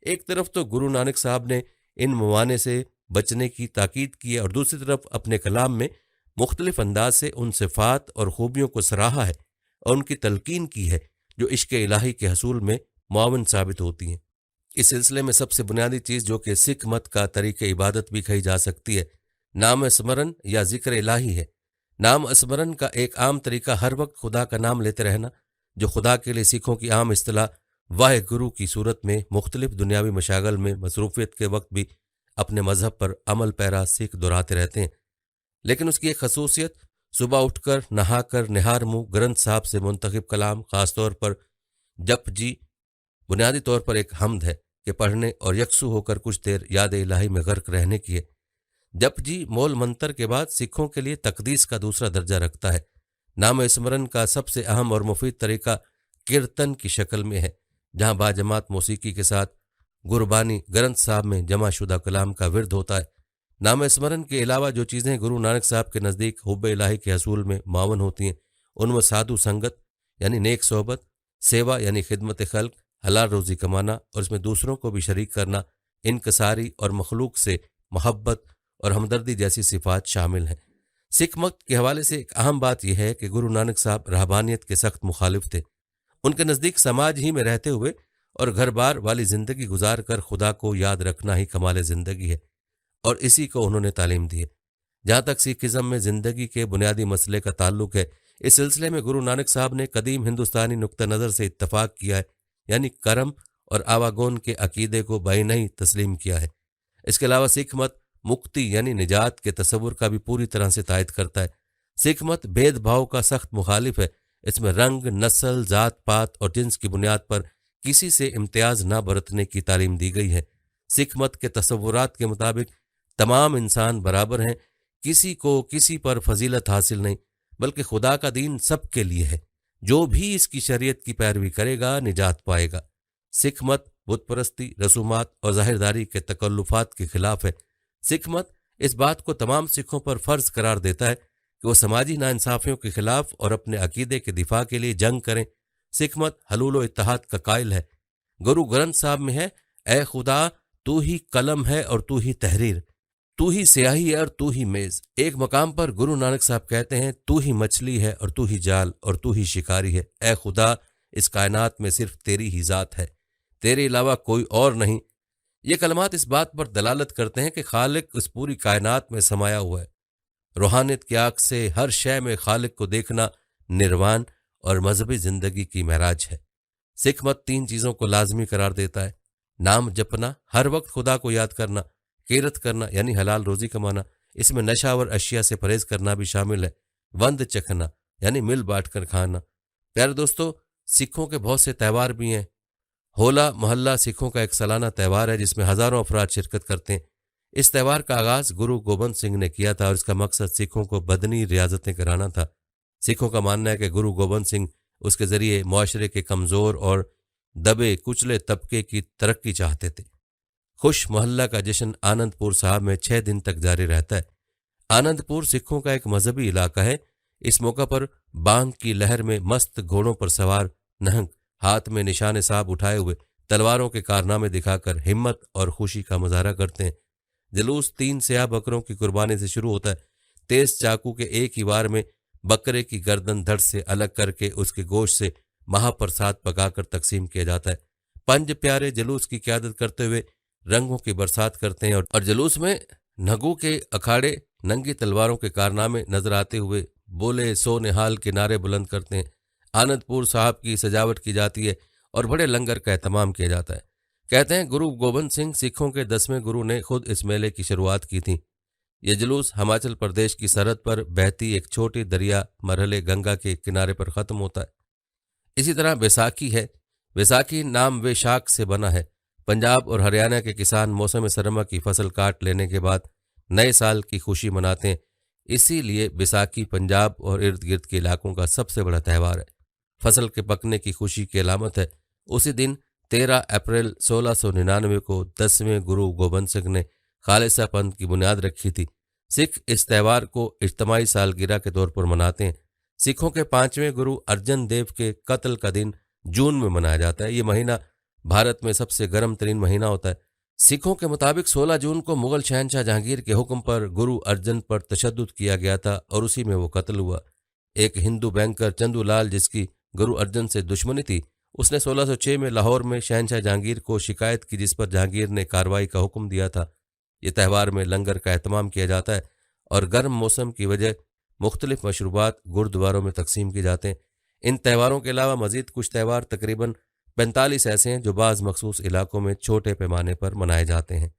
ایک طرف تو گرو نانک صاحب نے ان موانع سے بچنے کی تاکید کی ہے، اور دوسری طرف اپنے کلام میں مختلف انداز سے ان صفات اور خوبیوں کو سراہا ہے اور ان کی تلقین کی ہے جو عشق الہی کے حصول میں معاون ثابت ہوتی ہیں۔ اس سلسلے میں سب سے بنیادی چیز جو کہ سکھ مت کا طریقہ عبادت بھی کہی جا سکتی ہے، نام اسمرن یا ذکر الہی ہے۔ نام اسمرن کا ایک عام طریقہ ہر وقت خدا کا نام لیتے رہنا، جو خدا کے لیے سکھوں کی عام اصطلاح واہ گرو کی صورت میں مختلف دنیاوی مشاغل میں مصروفیت کے وقت بھی اپنے مذہب پر عمل پیرا سکھ دہراتے رہتے ہیں۔ لیکن اس کی ایک خصوصیت صبح اٹھ کر نہا کر نہار منہ گرنتھ صاحب سے منتخب کلام، خاص طور پر جپ جی، بنیادی طور پر ایک حمد ہے کہ پڑھنے اور یکسو ہو کر کچھ دیر یاد الہی میں غرق رہنے کی ہے۔ جپ جی مول منتر کے بعد سکھوں کے لیے تقدیس کا دوسرا درجہ رکھتا ہے۔ نام اسمرن کا سب سے اہم اور مفید طریقہ کیرتن کی شکل میں ہے، جہاں باجماعت موسیقی کے ساتھ گربانی گرنتھ صاحب میں جمع شدہ کلام کا ورد ہوتا ہے۔ نام اسمرن کے علاوہ جو چیزیں گرو نانک صاحب کے نزدیک حب الہی کے حصول میں معاون ہوتی ہیں، ان میں سادھو سنگت یعنی نیک صحبت، سیوا یعنی خدمت خلق، حلال روزی کمانا اور اس میں دوسروں کو بھی شریک کرنا، انکساری اور مخلوق سے محبت اور ہمدردی جیسی صفات شامل ہیں۔ سکھ مت کے حوالے سے ایک اہم بات یہ ہے کہ گرو نانک صاحب رہبانیت کے سخت مخالف تھے۔ ان کے نزدیک سماج ہی میں رہتے ہوئے اور گھر بار والی زندگی گزار کر خدا کو یاد رکھنا ہی کمال زندگی ہے، اور اسی کو انہوں نے تعلیم دی ہے۔ جہاں تک سکھزم میں زندگی کے بنیادی مسئلے کا تعلق ہے، اس سلسلے میں گرو نانک صاحب نے قدیم ہندوستانی نقطہ نظر سے اتفاق کیا ہے यानी करम और आवागोन के अकीदे को बेनही तस्लीम किया है। इसके अलावा सिख मत मुक्ति यानी निजात के तस्वुर का भी पूरी तरह से तायद करता है। सिख मत भेदभाव का सख्त मुखालिफ है। इसमें रंग, नस्ल, जात पात और जिन्स की बुनियाद पर किसी से इम्तियाज न बरतने की तालीम दी गई है। सिख मत के तस्वुरात के मुताबिक तमाम इंसान बराबर हैं, किसी को किसी पर फजीलत हासिल नहीं, बल्कि खुदा का दीन सबके लिए है। जो भी इसकी शरीयत की पैरवी करेगा निजात पाएगा। सिख मत बुत परस्ती, रसूमात और ज़ाहिरदारी के तकल्लुफात के खिलाफ है। सिख मत इस बात को तमाम सिखों पर फर्ज करार देता है कि वो समाजी नाइंसाफियों के खिलाफ और अपने अकीदे के दिफा के लिए जंग करें। सिख मत हलूल व इत्तेहाद का कायल है। गुरु ग्रंथ साहब में है, ए खुदा तू ही कलम है और तू ही तहरीर, तू ही स्याही है और तू ही मेज। एक मकाम पर गुरु नानक साहब कहते हैं, तू ही मछली है और तू ही जाल और तू ही शिकारी है। ए खुदा इस कायनात में सिर्फ तेरी ही जात है, तेरे अलावा कोई और नहीं। ये कलमात इस बात पर दलालत करते हैं कि खालिक इस पूरी कायनात में समाया हुआ है। रूहानियत की आँख से हर शय में खालिक को देखना निर्वाण और मजहबी जिंदगी की महराज है। सिख मत 3 चीज़ों को लाजमी करार देता है। नाम जपना, हर वक्त खुदा को याद करना, किरत करना यानी हलाल रोजी कमाना, इसमें नशावर अशिया से परहेज करना भी शामिल है, वंद चखना यानी मिल बांट कर खाना। प्यारे दोस्तों, सिखों के बहुत से त्यौहार भी हैं। होला मोहल्ला सिखों का एक सालाना त्यौहार है जिसमें हज़ारों अफराद शिरकत करते हैं। इस त्यौहार का आगाज़ गुरु गोबिंद सिंह ने किया था और इसका मकसद सिखों को बदनी रियाजतें कराना था। सिखों का मानना है कि गुरु गोबिंद सिंह उसके ज़रिए मुआशरे के कमज़ोर और दबे कुचले तबके की तरक्की चाहते थे। खुश मोहल्ला का जश्न आनंदपुर साहब में 6 दिन तक जारी रहता है। आनंदपुर सिखों का एक मजहबी इलाका है। इस मौका पर बांग की लहर में मस्त घोड़ों पर सवार नहंग हाथ में निशाने साहब उठाए हुए तलवारों के कारनामे दिखाकर हिम्मत और खुशी का मुजाहरा करते हैं। जुलूस 3 स्याह बकरों की कुर्बानी से शुरू होता है। तेज चाकू के एक ही वार में बकरे की गर्दन धड़ से अलग करके उसके गोश्त से महाप्रसाद पकाकर तकसीम किया जाता है। 5 प्यारे जुलूस की क़यादत करते हुए रंगों की बरसात करते हैं और जुलूस में नगू के अखाड़े नंगी तलवारों के कारनामे नजर आते हुए बोले सो निहाल के नारे बुलंद करते हैं। आनंदपुर साहब की सजावट की जाती है और बड़े लंगर का एहतमाम किया जाता है। कहते हैं गुरु गोबिंद सिंह सिखों के 10वें गुरु ने खुद इस मेले की शुरुआत की थी। ये जुलूस हिमाचल प्रदेश की सरहद पर बहती एक छोटी दरिया मरहले गंगा के किनारे पर ख़त्म होता है। इसी तरह बैसाखी है। बैसाखी नाम वेशाख से बना है। पंजाब और हरियाणा के किसान मौसम सरमा की फसल काट लेने के बाद नए साल की खुशी मनाते हैं। इसीलिए बैसाखी पंजाब और इर्द गिर्द के इलाकों का सबसे बड़ा त्यौहार है। फसल के पकने की खुशी की अलामत है। उसी दिन 13 अप्रैल 1699 को 10वें गुरु गोबिंद सिंह ने खालसा पंथ की बुनियाद रखी थी। सिख इस त्यौहार को इज्तिमाई सालगिरह के तौर पर मनाते हैं। सिखों के 5वें गुरु अर्जन देव के कत्ल का दिन जून में मनाया जाता है। ये महीना भारत में सबसे गर्म तरीन महीना होता है। सिखों के मुताबिक 16 जून को मुगल शहनशाह जहांगीर के हुक्म पर गुरु अर्जन पर तशद्दुद किया गया था और उसी में वो कत्ल हुआ। एक हिंदू बैंकर चंदूलाल, जिसकी गुरु अर्जन से दुश्मनी थी, उसने 1606 में लाहौर में शहनशाह जहांगीर को शिकायत की, जिस पर जहांगीर ने कार्रवाई का हुक्म दिया था। ये त्यौहार में लंगर का एहतमाम किया जाता है और गर्म मौसम की वजह मुख्तलिफ मशरूबात गुरुद्वारों में तकसीम किए जाते हैं। इन त्यौहारों के अलावा मजीद कुछ त्यौहार तकरीबन 45 ऐसे हैं जो बाज़ मखसूस इलाकों में छोटे पैमाने पर मनाए जाते हैं।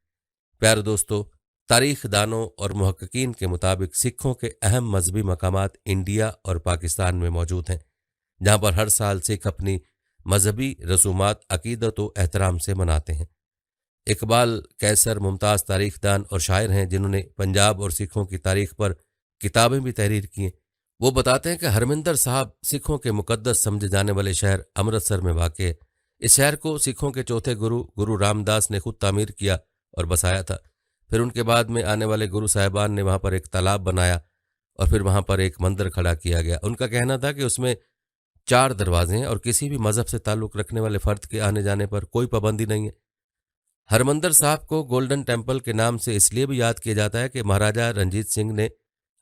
प्यारे दोस्तों, तारीख दानों और मुहक्किकीन के मुताबिक सिखों के अहम मजहबी मकामात इंडिया और पाकिस्तान में मौजूद हैं, जहाँ पर हर साल सिख अपनी मजहबी रसूमात अकीदत व एहतराम से मनाते हैं। इकबाल कैसर मुमताज़ तारीखदान और शायर हैं जिन्होंने पंजाब और सिखों की तारीख पर किताबें भी तहरीर की हैं। वो बताते हैं कि हरमिंदर साहब सिखों के मुकद्दस समझे जाने वाले शहर अमृतसर में वाक़ है। इस शहर को सिखों के चौथे गुरु रामदास ने खुद तामीर किया और बसाया था। फिर उनके बाद में आने वाले गुरु साहिबान ने वहाँ पर एक तालाब बनाया और फिर वहाँ पर एक मंदिर खड़ा किया गया। उनका कहना था कि उसमें 4 दरवाजे हैं और किसी भी मज़हब से ताल्लुक़ रखने वाले फ़र्द के आने जाने पर कोई पाबंदी नहीं है। हरमंदर साहब को गोल्डन टेम्पल के नाम से इसलिए भी याद किया जाता है कि महाराजा रंजीत सिंह ने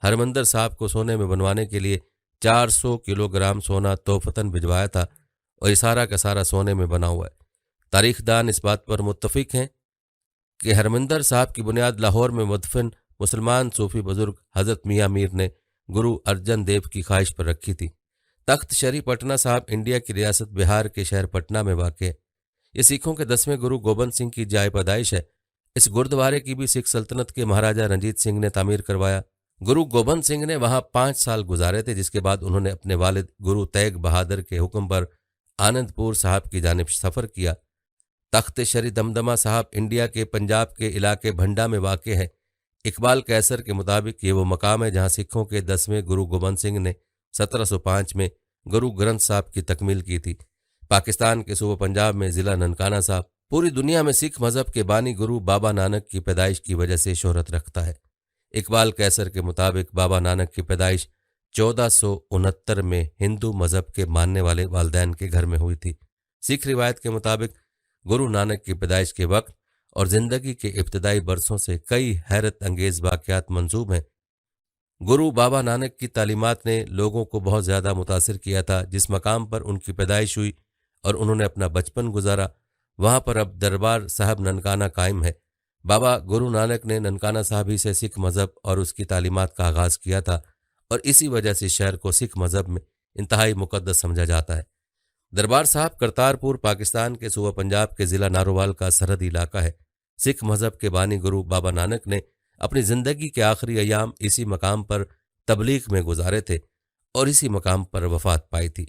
हरमंदर साहब को सोने में बनवाने के लिए 400 किलोग्राम सोना तोहफतन भिजवाया था और ये सारा का सारा सोने में बना हुआ है। तारीखदान इस बात पर मुत्तफिक हैं कि हरमंदर साहब की बुनियाद लाहौर में मुदफन मुसलमान सूफी बुजुर्ग हज़रत मियाँ मीर ने गुरु अर्जन देव की ख्वाहिश पर रखी थी। तख्त श्री पटना साहब इंडिया की रियासत बिहार के शहर पटना में वाक़ है। ये सिखों के 10वें गुरु गोबिंद सिंह की जाय पैदाइश है। इस गुरुद्वारे की भी सिख सल्तनत के महाराजा रंजीत सिंह ने तामीर करवाया। गुरु गोबिंद सिंह ने वहां 5 साल गुजारे थे, जिसके बाद उन्होंने अपने वालिद गुरु तेग बहादुर के हुक्म पर आनंदपुर साहब की जानिब सफ़र किया। तख्त श्री दमदमा साहब इंडिया के पंजाब के इलाके भंडा में वाक़ है। इकबाल कैसर के मुताबिक ये वो मकाम है जहां सिखों के 10वें गुरु गोबिंद सिंह ने 1705 में गुरु ग्रंथ साहब की तकमील की थी। पाकिस्तान के सूबा पंजाब में ज़िला ननकाना साहब पूरी दुनिया में सिख मज़हब के बानी गुरु बाबा नानक की पैदाइश की वजह से शोहरत रखता है। इकबाल कैसर के मुताबिक बाबा नानक की पैदाइश 1469 में हिंदू मज़हब के मानने वाले वालदैन के घर में हुई थी। सिख रिवायत के मुताबिक गुरु नानक की पैदाइश के वक्त और ज़िंदगी के इब्तदाई बरसों से कई हैरत अंगेज़ वाक़यात मंसूब हैं। गुरु बाबा नानक की तालीमात ने लोगों को बहुत ज़्यादा मुतासिर किया था। जिस मकाम पर उनकी पैदाइश हुई और उन्होंने अपना बचपन गुजारा, वहाँ पर अब दरबार साहब ननकाना कायम है। बाबा गुरु नानक ने ननकाना साहब ही से सिख मज़हब और उसकी तालीमात का आगाज़ किया था और इसी वजह से शहर को सिख मज़हब में इंतहाई मुक़द्दस समझा जाता है। दरबार साहब करतारपुर पाकिस्तान के सूबा पंजाब के ज़िला नारोवाल का सरहदी इलाका है। सिख मज़हब के बानी गुरु बाबा नानक ने अपनी ज़िंदगी के आखिरी अयाम इसी मकाम पर तबलीग में गुजारे थे और इसी मकाम पर वफ़ात पाई थी।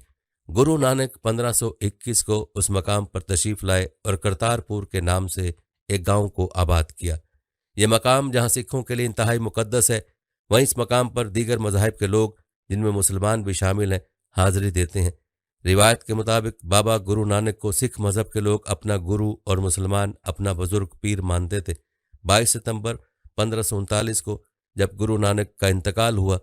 गुरु नानक 1521 को उस मकाम पर तशरीफ़ लाए और करतारपुर के नाम से एक गांव को आबाद किया। ये मकाम जहां सिखों के लिए इंतहाई मुक़द्दस है, वहीं इस मकाम पर दीगर मज़ाहिब के लोग, जिनमें मुसलमान भी शामिल हैं, हाज़िरी देते हैं। रिवायत के मुताबिक बाबा गुरु नानक को सिख मज़हब के लोग अपना गुरु और मुसलमान अपना बुजुर्ग पीर मानते थे। 22 सितंबर 1539 को जब गुरु नानक का इंतकाल हुआ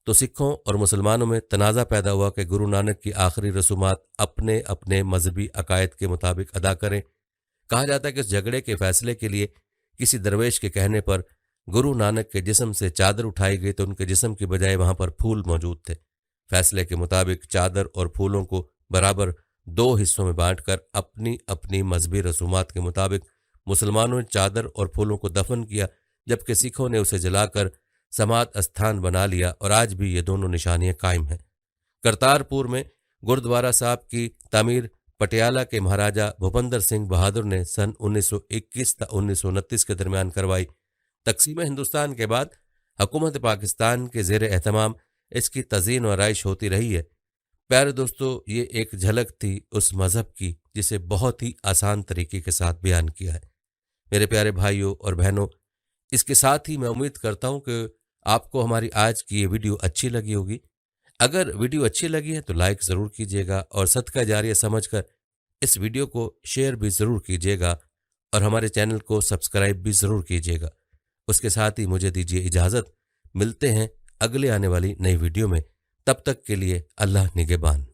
तो सिखों और मुसलमानों में तनाज़ा पैदा हुआ कि गुरु नानक की आखिरी रसूमात अपने अपने मजहबी अकायद के मुताबिक अदा करें। कहा जाता है कि उस झगड़े के फैसले के लिए किसी दरवेश के कहने पर गुरु नानक के जिस्म से चादर उठाई गई तो उनके जिस्म की बजाय वहां पर फूल मौजूद थे। फैसले के मुताबिक चादर और फूलों को बराबर 2 हिस्सों में बांटकर अपनी अपनी मजहबी रसूमात के मुताबिक मुसलमानों ने चादर और फूलों को दफन किया, जबकि सिखों ने उसे जलाकर समात स्थान बना लिया और आज भी ये दोनों निशानियां कायम हैं। करतारपुर में गुरुद्वारा साहब की तामीर पटियाला के महाराजा भूपेंद्र सिंह बहादुर ने सन 1921 से 1929 के दरमियान करवाई। तकसीम हिंदुस्तान के बाद हुकूमत पाकिस्तान के ज़ेर एहतमाम इसकी तज़ीन और आराइश होती रही है। प्यारे दोस्तों, ये एक झलक थी उस मज़हब की जिसे बहुत ही आसान तरीके के साथ बयान किया है। मेरे प्यारे भाइयों और बहनों, इसके साथ ही मैं उम्मीद करता हूँ कि आपको हमारी आज की ये वीडियो अच्छी लगी होगी। अगर वीडियो अच्छी लगी है तो लाइक ज़रूर कीजिएगा और सदका जारिया समझकर इस वीडियो को शेयर भी ज़रूर कीजिएगा और हमारे चैनल को सब्सक्राइब भी ज़रूर कीजिएगा। उसके साथ ही मुझे दीजिए इजाज़त। मिलते हैं अगले आने वाली नई वीडियो में। तब तक के लिए अल्लाह निगहबान।